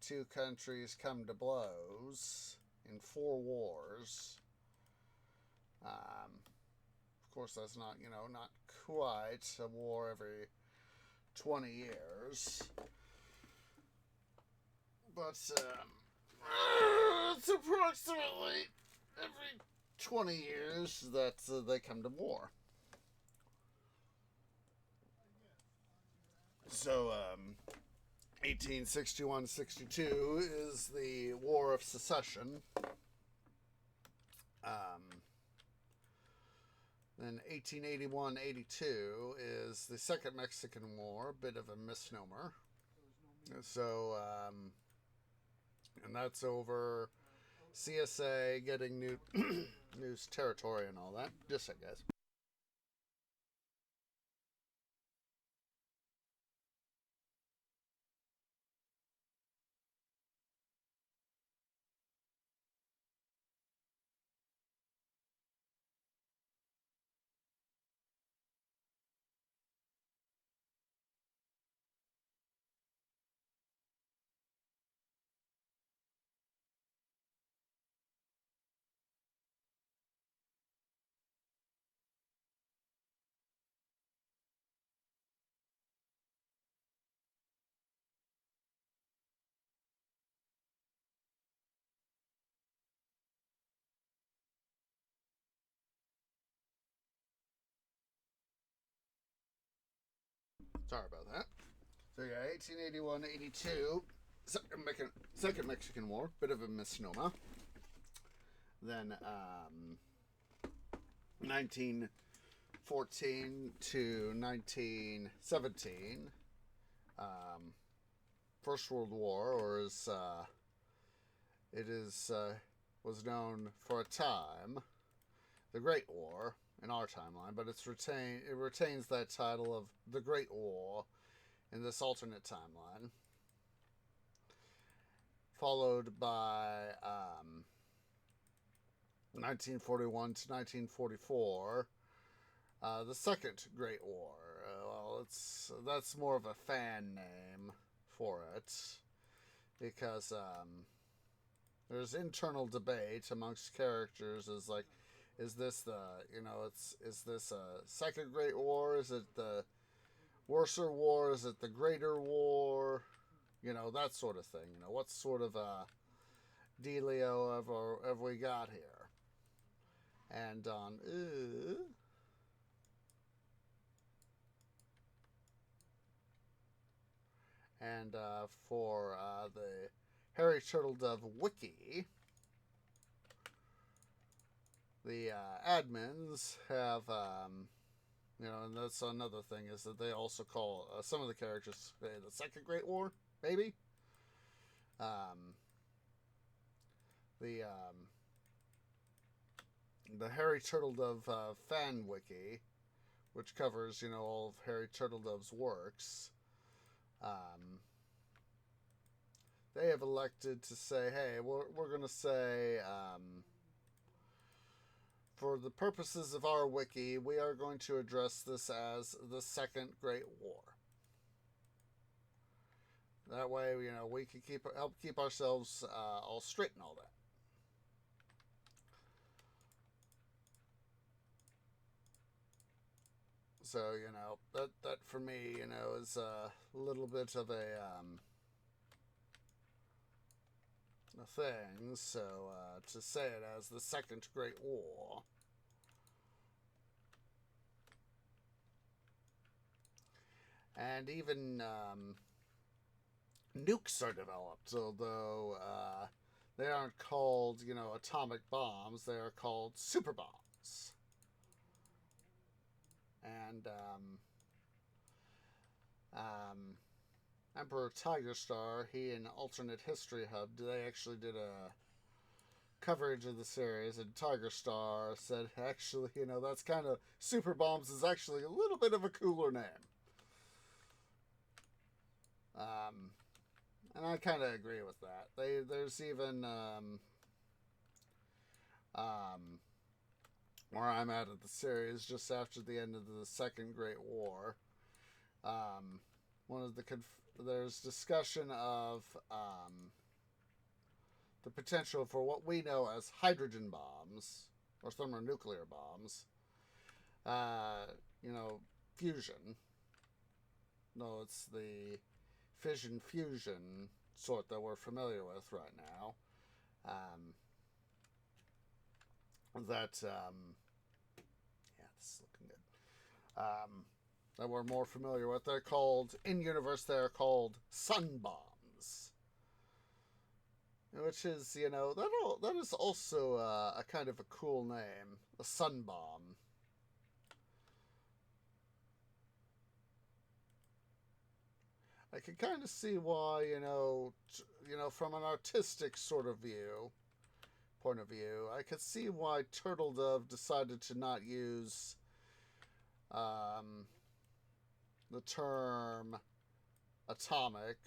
two countries come to blows in 4 wars. Of course, that's not quite a war every 20 years, but it's approximately every 20 years that they come to war. So, 1861-62 is the War of Secession. Then 1881-82 is the Second Mexican War, a bit of a misnomer. So, and that's over CSA getting new territory and all that. Just a guess. Sorry about that. So yeah, 1881-82, Second Mexican War, bit of a misnomer. Then 1914 to 1917, First World War, or as it is was known for a time, the Great War in our timeline, but it retains that title of the Great War in this alternate timeline, followed by 1941 to 1944, the Second Great War. Well, that's more of a fan name for it, because there's internal debate amongst characters as like, is this is this a Second Great War? Is it the Worser War? Is it the Greater War? That sort of thing. What sort of dealio have we got here? And on for the Harry Turtledove Wiki, the admins have, and that's another thing, is that they also call some of the characters the Second Great War, maybe. The Harry Turtledove fan wiki, which covers, all of Harry Turtledove's works, they have elected to say, hey, we're going to say, for the purposes of our wiki, we are going to address this as the Second Great War. That way, we can help keep ourselves all straight and all that. So, that for me, is a little bit of a thing. So, to say it as the Second Great War. And even nukes are developed, although they aren't called, atomic bombs. They are called super bombs. And Emperor Tigerstar, he in Alternate History Hub, they actually did a coverage of the series, and Tigerstar said, actually, that's kind of, super bombs is actually a little bit of a cooler name. And I kind of agree with that. There's even where I'm at the series, just after the end of the Second Great War, there's discussion of the potential for what we know as hydrogen bombs or thermonuclear bombs. Fusion. No, it's the fission fusion sort that we're familiar with right now. This is looking good. That we're more familiar with. They're called, in universe, they're called sun bombs. Which is, that is also a kind of a cool name. A sun bomb. I can kind of see why, from an artistic sort of point of view, I could see why Turtledove decided to not use the term atomic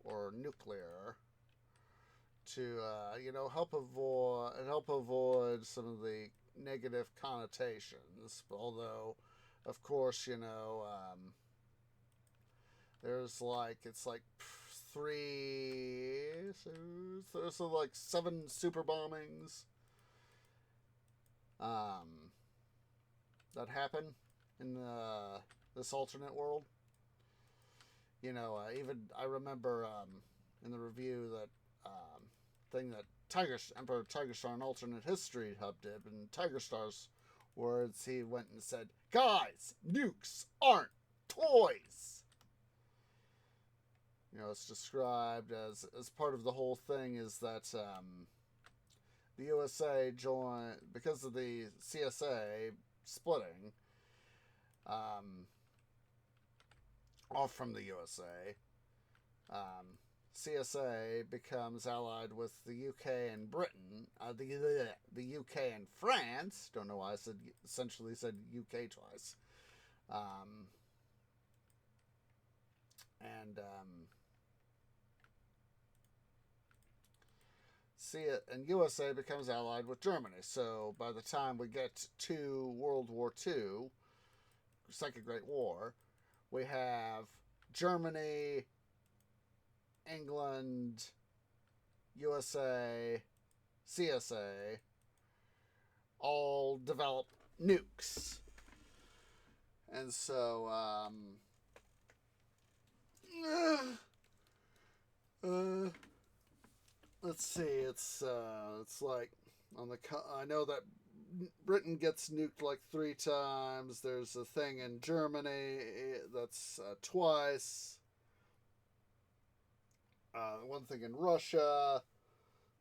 or nuclear to help avoid some of the negative connotations. Although, of course, there's it's like so like 7 super bombings that happen in this alternate world. Even I remember in the review that thing that Emperor Tigerstar in Alternate History Hub did, in Tigerstar's words, he went and said, "Guys, nukes aren't toys." it's described as part of the whole thing is that the USA joined because of the CSA splitting off from the USA. CSA becomes allied with the UK and Britain, the UK and France. Don't know why I essentially said UK twice. And USA becomes allied with Germany. So by the time we get to World War II, Second Great War, we have Germany, England, USA, CSA, all develop nukes. And so, let's see, it's like, I know that Britain gets nuked like 3 times. There's a thing in Germany that's twice. One thing in Russia,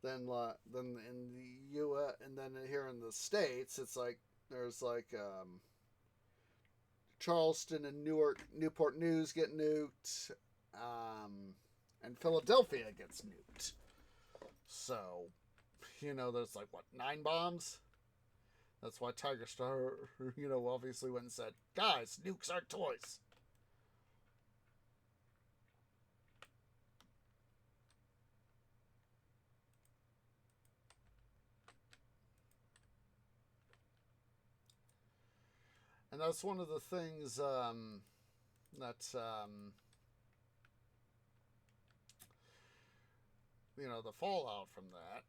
then in the U.S., and then here in the States, it's like there's like Charleston and Newport News get nuked, and Philadelphia gets nuked. So, there's like 9 bombs. That's why Tiger Star, obviously went and said, "Guys, nukes aren't toys." And that's one of the things that the fallout from that,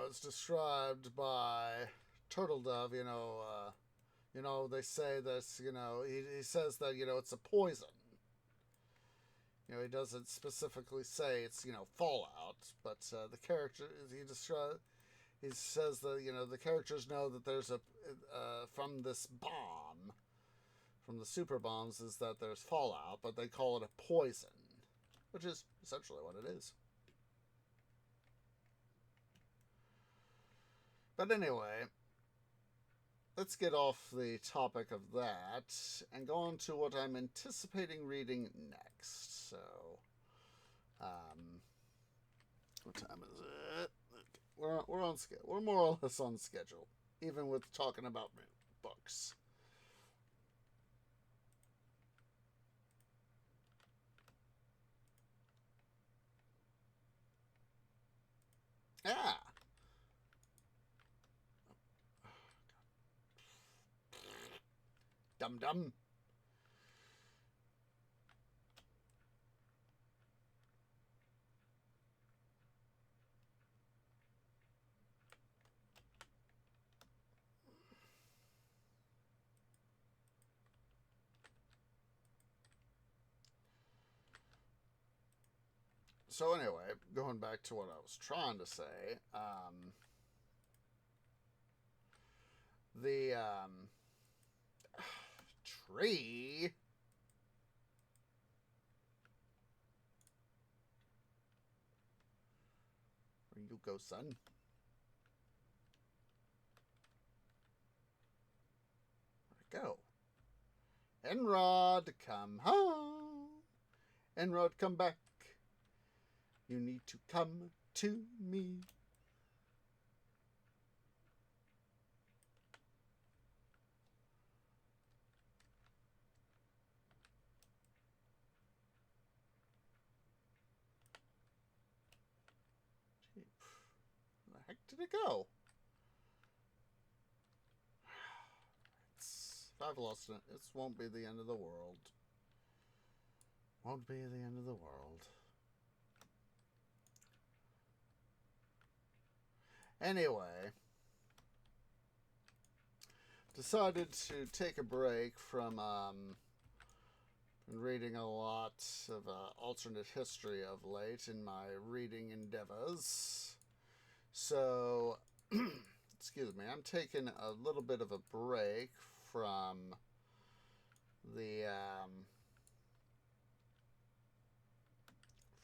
it's described by Turtle Dove. They say this. He says that it's a poison. He doesn't specifically say it's fallout, but the character he says that the characters know that there's from this bomb, from the super bombs, is that there's fallout, but they call it a poison, which is essentially what it is. But anyway, let's get off the topic of that and go on to what I'm anticipating reading next. So, what time is it? We're on schedule. We're more or less on schedule, even with talking about books. Ah. Dum dum. So anyway, going back to what I was trying to say, the tree. Where you go, son? Where'd it go? Enrod, come home. Enrod, come back. You need to come to me. Where the heck did it go? If I've lost it, it won't be the end of the world. Won't be the end of the world. Anyway, decided to take a break from reading a lot of alternate history of late in my reading endeavors. So, excuse me, I'm taking a little bit of a break from the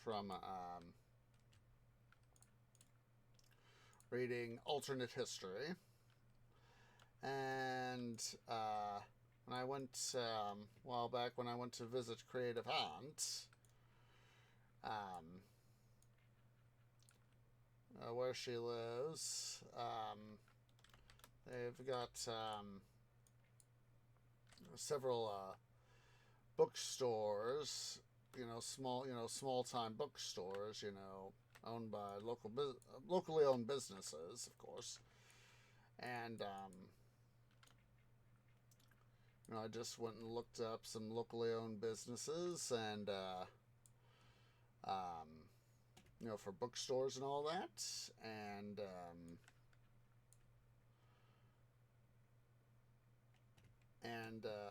from reading alternate history. And when I went a while back, when I went to visit Creative Aunt, where she lives, they've got several bookstores, small time bookstores, owned by locally owned businesses, of course. And I just went and looked up some locally owned businesses, and for bookstores and all that, and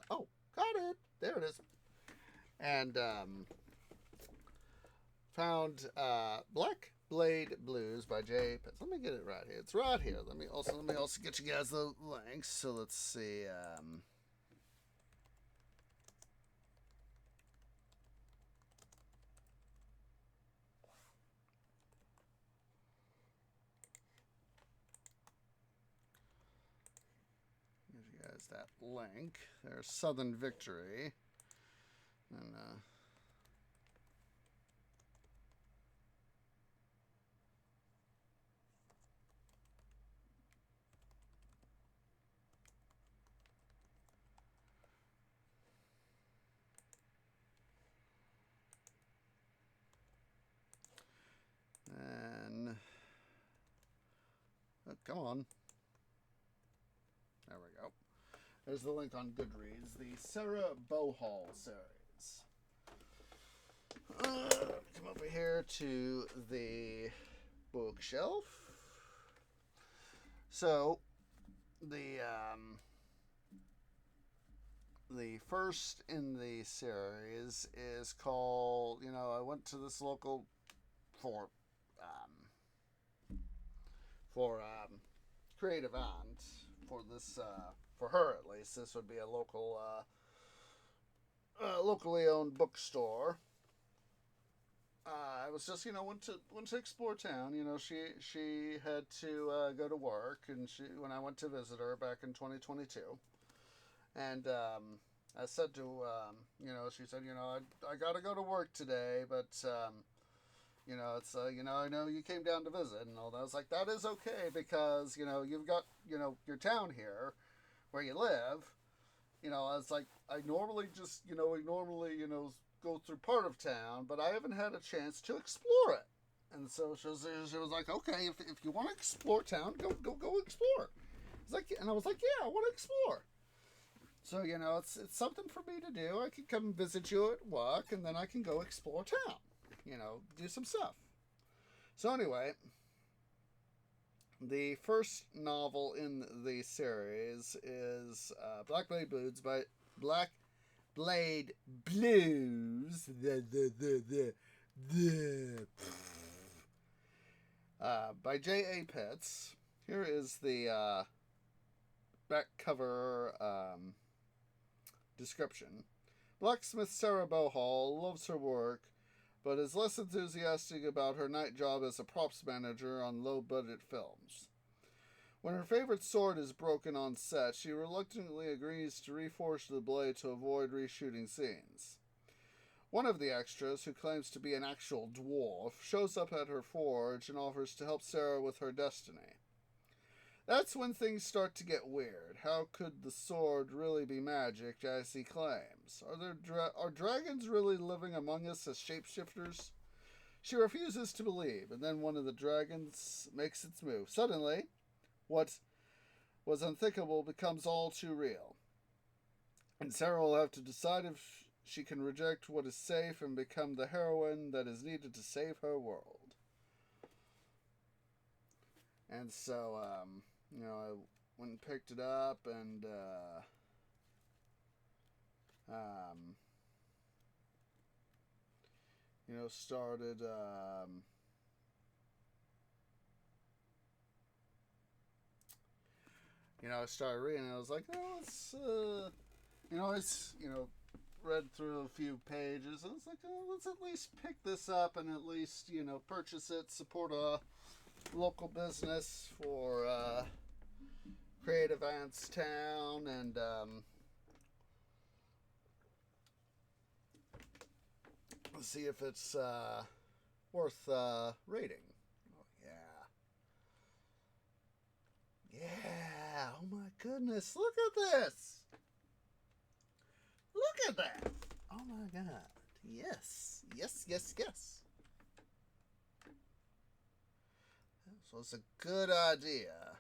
oh, got it, there it is. And found Black Blade Blues by J. Pitts. Let me get it right here. It's right here. Let me also get you guys the links. So let's see. Give you guys that link. There's Southern Victory. And oh, come on. There we go. There's the link on Goodreads. The Sarah Bohall series. Come over here to the bookshelf. So, the first in the series is called, I went to this local for Creative Aunt, for this, for her at least, this would be a local, locally owned bookstore. I was just, went to explore town. She had to go to work, and when I went to visit her back in 2022, and I said to, she said, I got to go to work today, but it's, I know you came down to visit and all that. I was like, that is okay, because, you've got, your town here where you live. I was like, I normally just, go through part of town, but I haven't had a chance to explore it. And so she was like, okay, if you want to explore town, go explore. It's like, and I was like, yeah, I want to explore. So, it's something for me to do. I can come visit you at work, and then I can go explore town. Do some stuff. So anyway, the first novel in the series is Black Blade Blues by by J.A. Pitts. Here is the back cover description. Blacksmith Sarah Bohall loves her work, but is less enthusiastic about her night job as a props manager on low-budget films. When her favorite sword is broken on set, she reluctantly agrees to reforge the blade to avoid reshooting scenes. One of the extras, who claims to be an actual dwarf, shows up at her forge and offers to help Sarah with her destiny. That's when things start to get weird. How could the sword really be magic, as he claims? Are dragons really living among us as shapeshifters? She refuses to believe, and then one of the dragons makes its move. Suddenly, what was unthinkable becomes all too real. And Sarah will have to decide if she can reject what is safe and become the heroine that is needed to save her world. And so, I went and picked it up, and started I started reading, and I was like, oh, it's read through a few pages, and it's like, oh, let's at least pick this up and at least, you know, purchase it, support a local business for Creative Ants Town, and see if it's worth rating. Oh, yeah. Yeah. Oh, my goodness. Look at this. Look at that. Oh, my God. Yes. Yes, yes, yes. So it's a good idea.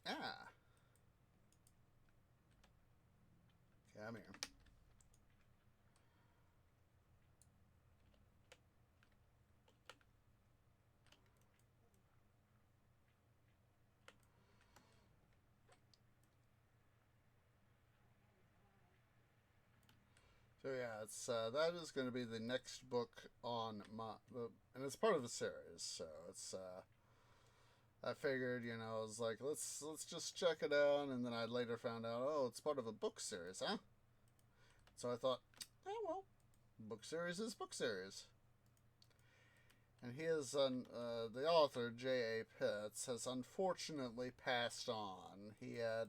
Ah. Come here. So yeah, it's that is going to be the next book on and it's part of a series. So it's I figured, you know, I was like, let's just check it out, and then I later found out, oh, it's part of a book series, huh? So I thought, oh well, book series is book series. And he is the author, J.A. Pitts, has unfortunately passed on. He had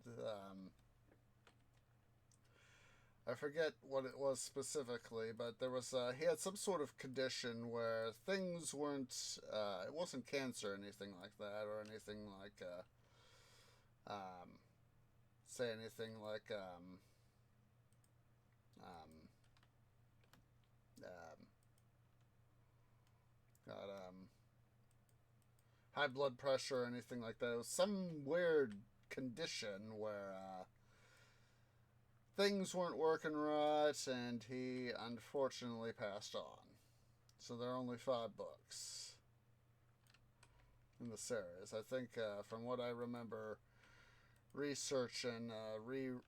I forget what it was specifically, but there was he had some sort of condition where things weren't. It wasn't cancer or anything like that, or anything like say anything like um, got high blood pressure or anything like that. It was some weird condition where things weren't working right, and he unfortunately passed on. So there are only 5 books in the series. I think, from what I remember researching,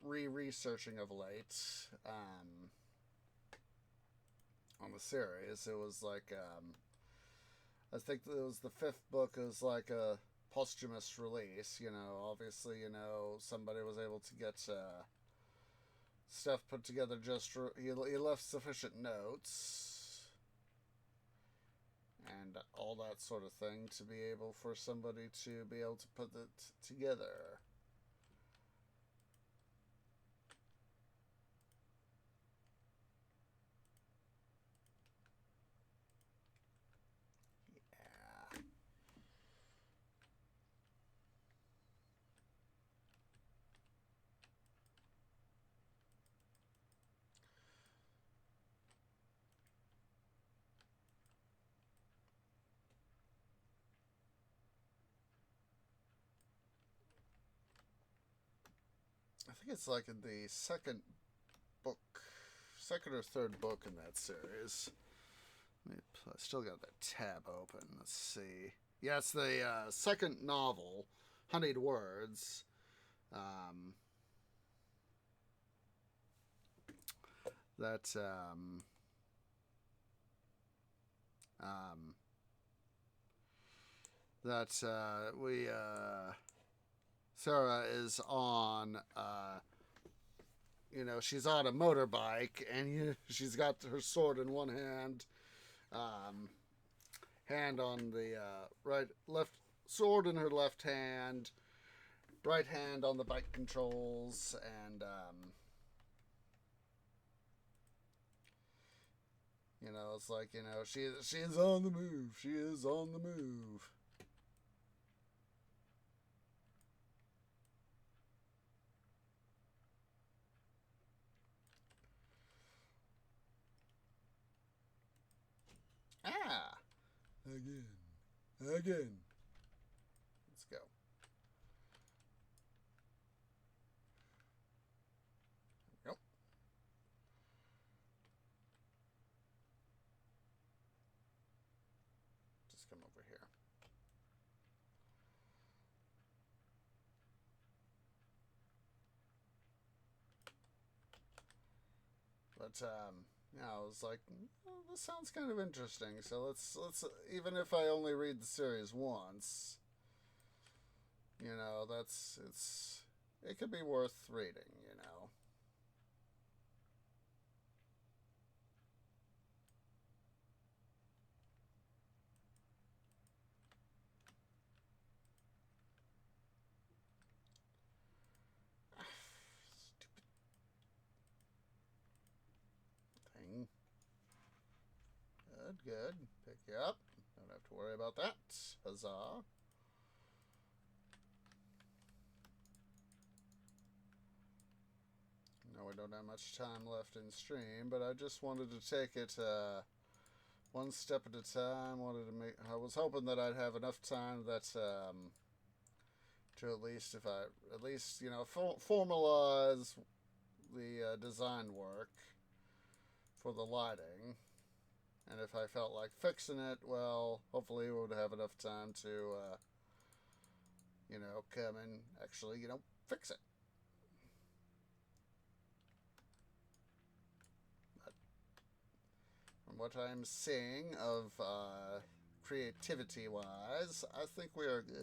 researching of late, on the series, it was like, I think it was the 5th book is like a posthumous release. You know, obviously, you know, somebody was able to get stuff put together he left sufficient notes and all that sort of thing to be able for somebody to be able to put it together. Yeah. I think it's like in the second or third book in that series. I still got that tab open. Let's see. Yeah, it's the second novel, Honeyed Words. That we Sarah is on. You know, she's on a motorbike, and she's got her sword in one hand, hand on the left sword in her left hand, right hand on the bike controls, and you know, it's like, you know, she is on the move. She is on the move. Ah, again. Let's go. Yep. Just come over here. But yeah, I was like, oh, this sounds kind of interesting. So let's even if I only read the series once, you know, it could be worth reading, you know. Stupid thing. Good, good. Pick you up. Don't have to worry about that. Huzzah. No, we don't have much time left in stream, but I just wanted to take it one step at a time. I was hoping that I'd have enough time that to at least, if I at least, you know, formalize the design work for the lighting. And if I felt like fixing it, well, hopefully we would have enough time to, you know, come and actually, you know, fix it. But from what I'm seeing of creativity-wise, I think we are good.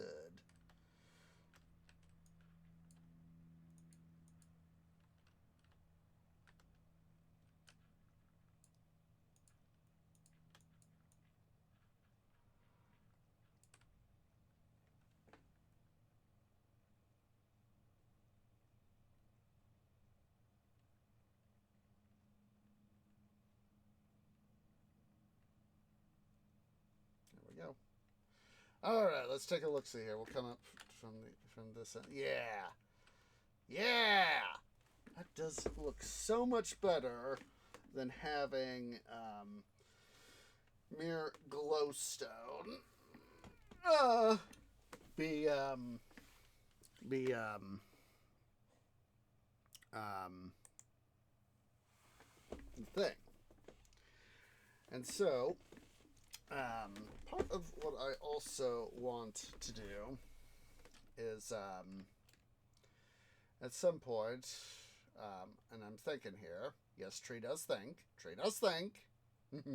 There we go. All right, let's take a look. See here. We'll come up from this end. Yeah, yeah. That does look so much better than having mere glowstone. Be thing. And so, part of what I also want to do is, at some point, and I'm thinking here, yes, Tree does think. Tree does think. Let's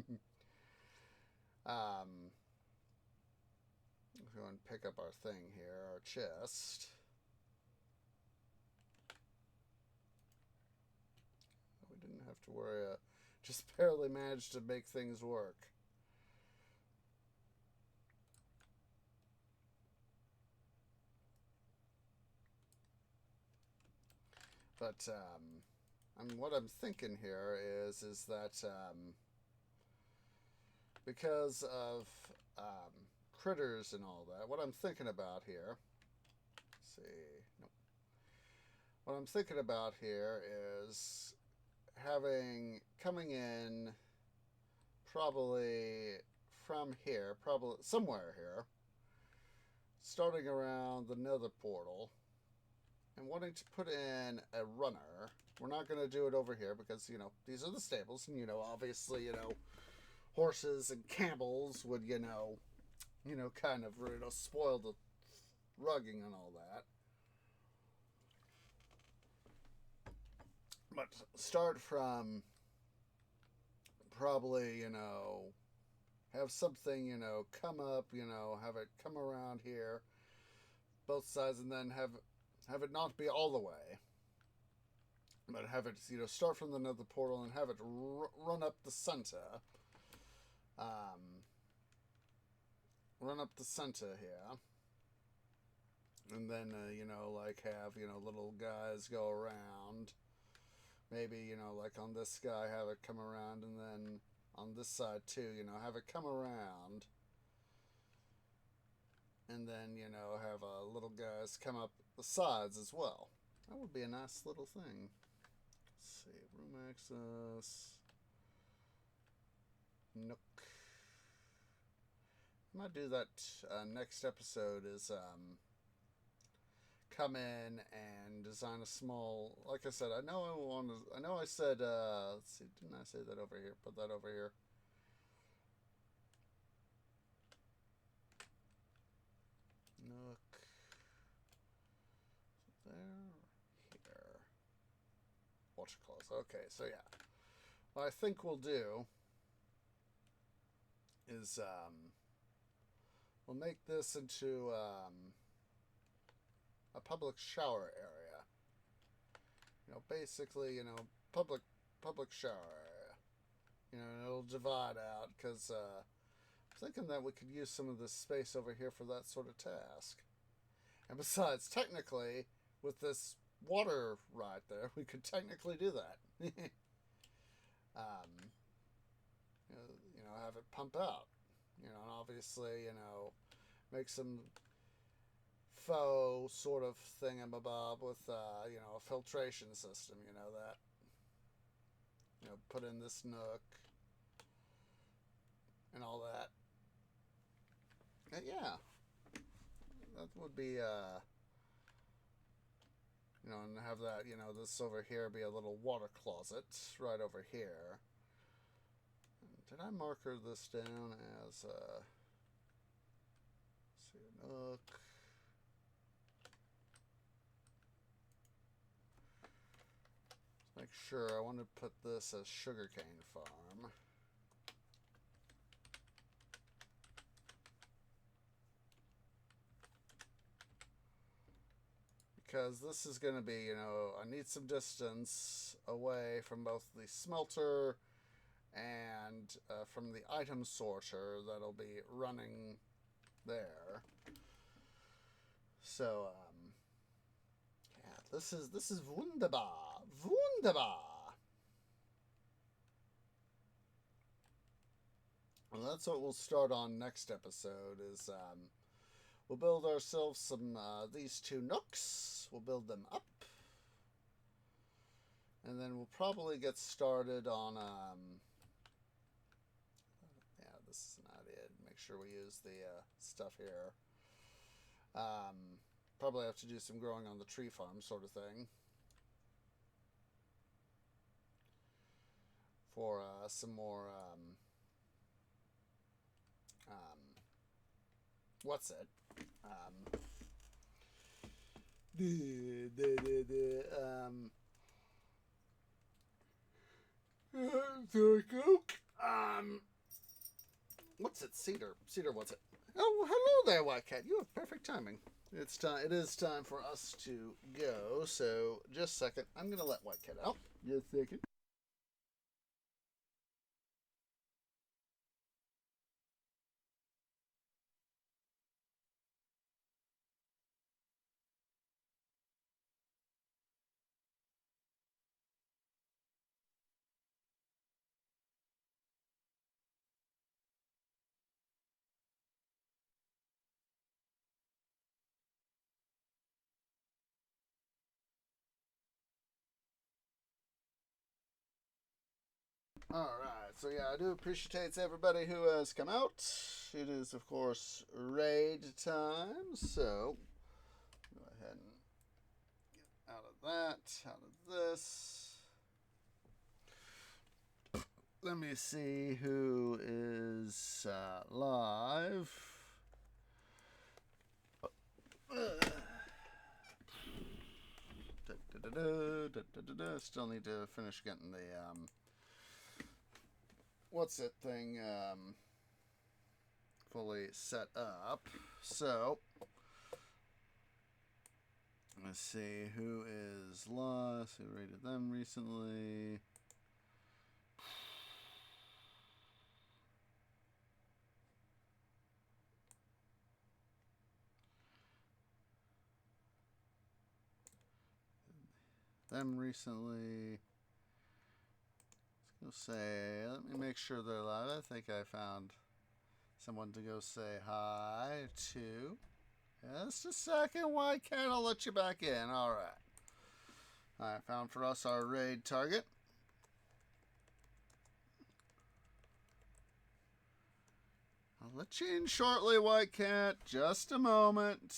go and pick up our thing here, our chest. We didn't have to worry. Just barely managed to make things work. But I mean, what I'm thinking here is that because of critters and all that, what I'm thinking about here. Let's see, nope. What I'm thinking about here is coming in probably from here, probably somewhere here, starting around the nether portal, and wanting to put in a runner. We're not going to do it over here because, you know, these are the stables, and, you know, obviously, you know, horses and camels would, you know, kind of, you know, spoil the rugging and all that. But start from probably, you know, have something, you know, come up, you know, have it come around here, both sides, and then have it not be all the way, but have it, you know, start from the nether portal and have it run up the center. Run up the center here. And then, you know, like have, you know, little guys go around. Maybe, you know, like on this guy, have it come around, and then on this side too, you know, have it come around. And then, you know, have little guys come up the sides as well. That would be a nice little thing. Let's see, room access. Nook. I might do that next episode is come in and design a small, like I said, I know I said, let's see, didn't I say that over here? Put that over here. Nook. There, here. Water closet. Okay, so yeah. what I think we'll do is we'll make this into a public shower area. Basically, public shower area. And it'll divide out because I'm thinking that we could use some of this space over here for that sort of task. And besides, technically, with this water right there, we could technically do that. Have it pump out. And obviously, make some faux sort of thingamabob with, a filtration system, that. Put in this nook and all that. And yeah, that would be, and have that, this over here be a little water closet right over here. Did I marker this down as let's see, a nook? Let's make sure. I want to put this as sugarcane farm. Because this is going to be, I need some distance away from both the smelter and from the item sorter that'll be running there. So, yeah, this is wunderbar. Wunderbar! And that's what we'll start on next episode is, we'll build ourselves some, these two nooks. We'll build them up. And then we'll probably get started on, yeah, this is not it. Make sure we use the stuff here. Probably have to do some growing on the tree farm sort of thing. For some more, what's it? What's it? Cedar, what's it? Oh, hello there, White Cat. You have perfect timing. It is time for us to go, so just a second. I'm going to let White Cat out. Just a second. Alright, so yeah, I do appreciate everybody who has come out. It is, of course, raid time, so go ahead and get out of that, out of this. Let me see who is live. Still need to finish getting the what's it thing fully set up. So let's see who is lost, who rated them recently. Them recently. Let's go say, let me make sure they're live. I think I found someone to go say hi to. Just a second, White Cat, I'll let you back in. Alright. I found for us our raid target. I'll let you in shortly, White Cat. Just a moment.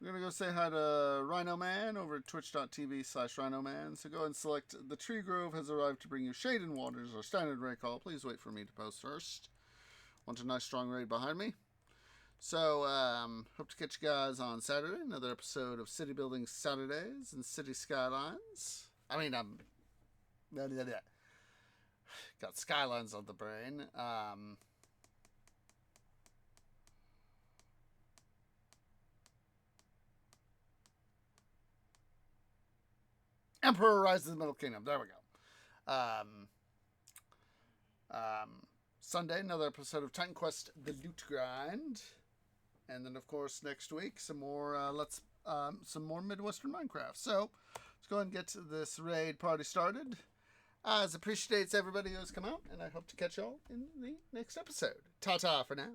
We're going to go say hi to Rhino Man over at twitch.tv/Rhino Man. So go ahead and select The Tree Grove has arrived to bring you Shade and Waters, our standard raid call. Please wait for me to post first. Want a nice strong raid behind me. So, hope to catch you guys on Saturday. Another episode of City Building Saturdays and City Skylines. Got Skylines on the brain. Emperor Rises of the Middle Kingdom. There we go. Sunday, another episode of Titan Quest: The Loot Grind, and then of course next week some more some more Midwestern Minecraft. So let's go ahead and get this raid party started. As appreciates everybody who's come out, and I hope to catch y'all in the next episode. Ta-ta for now.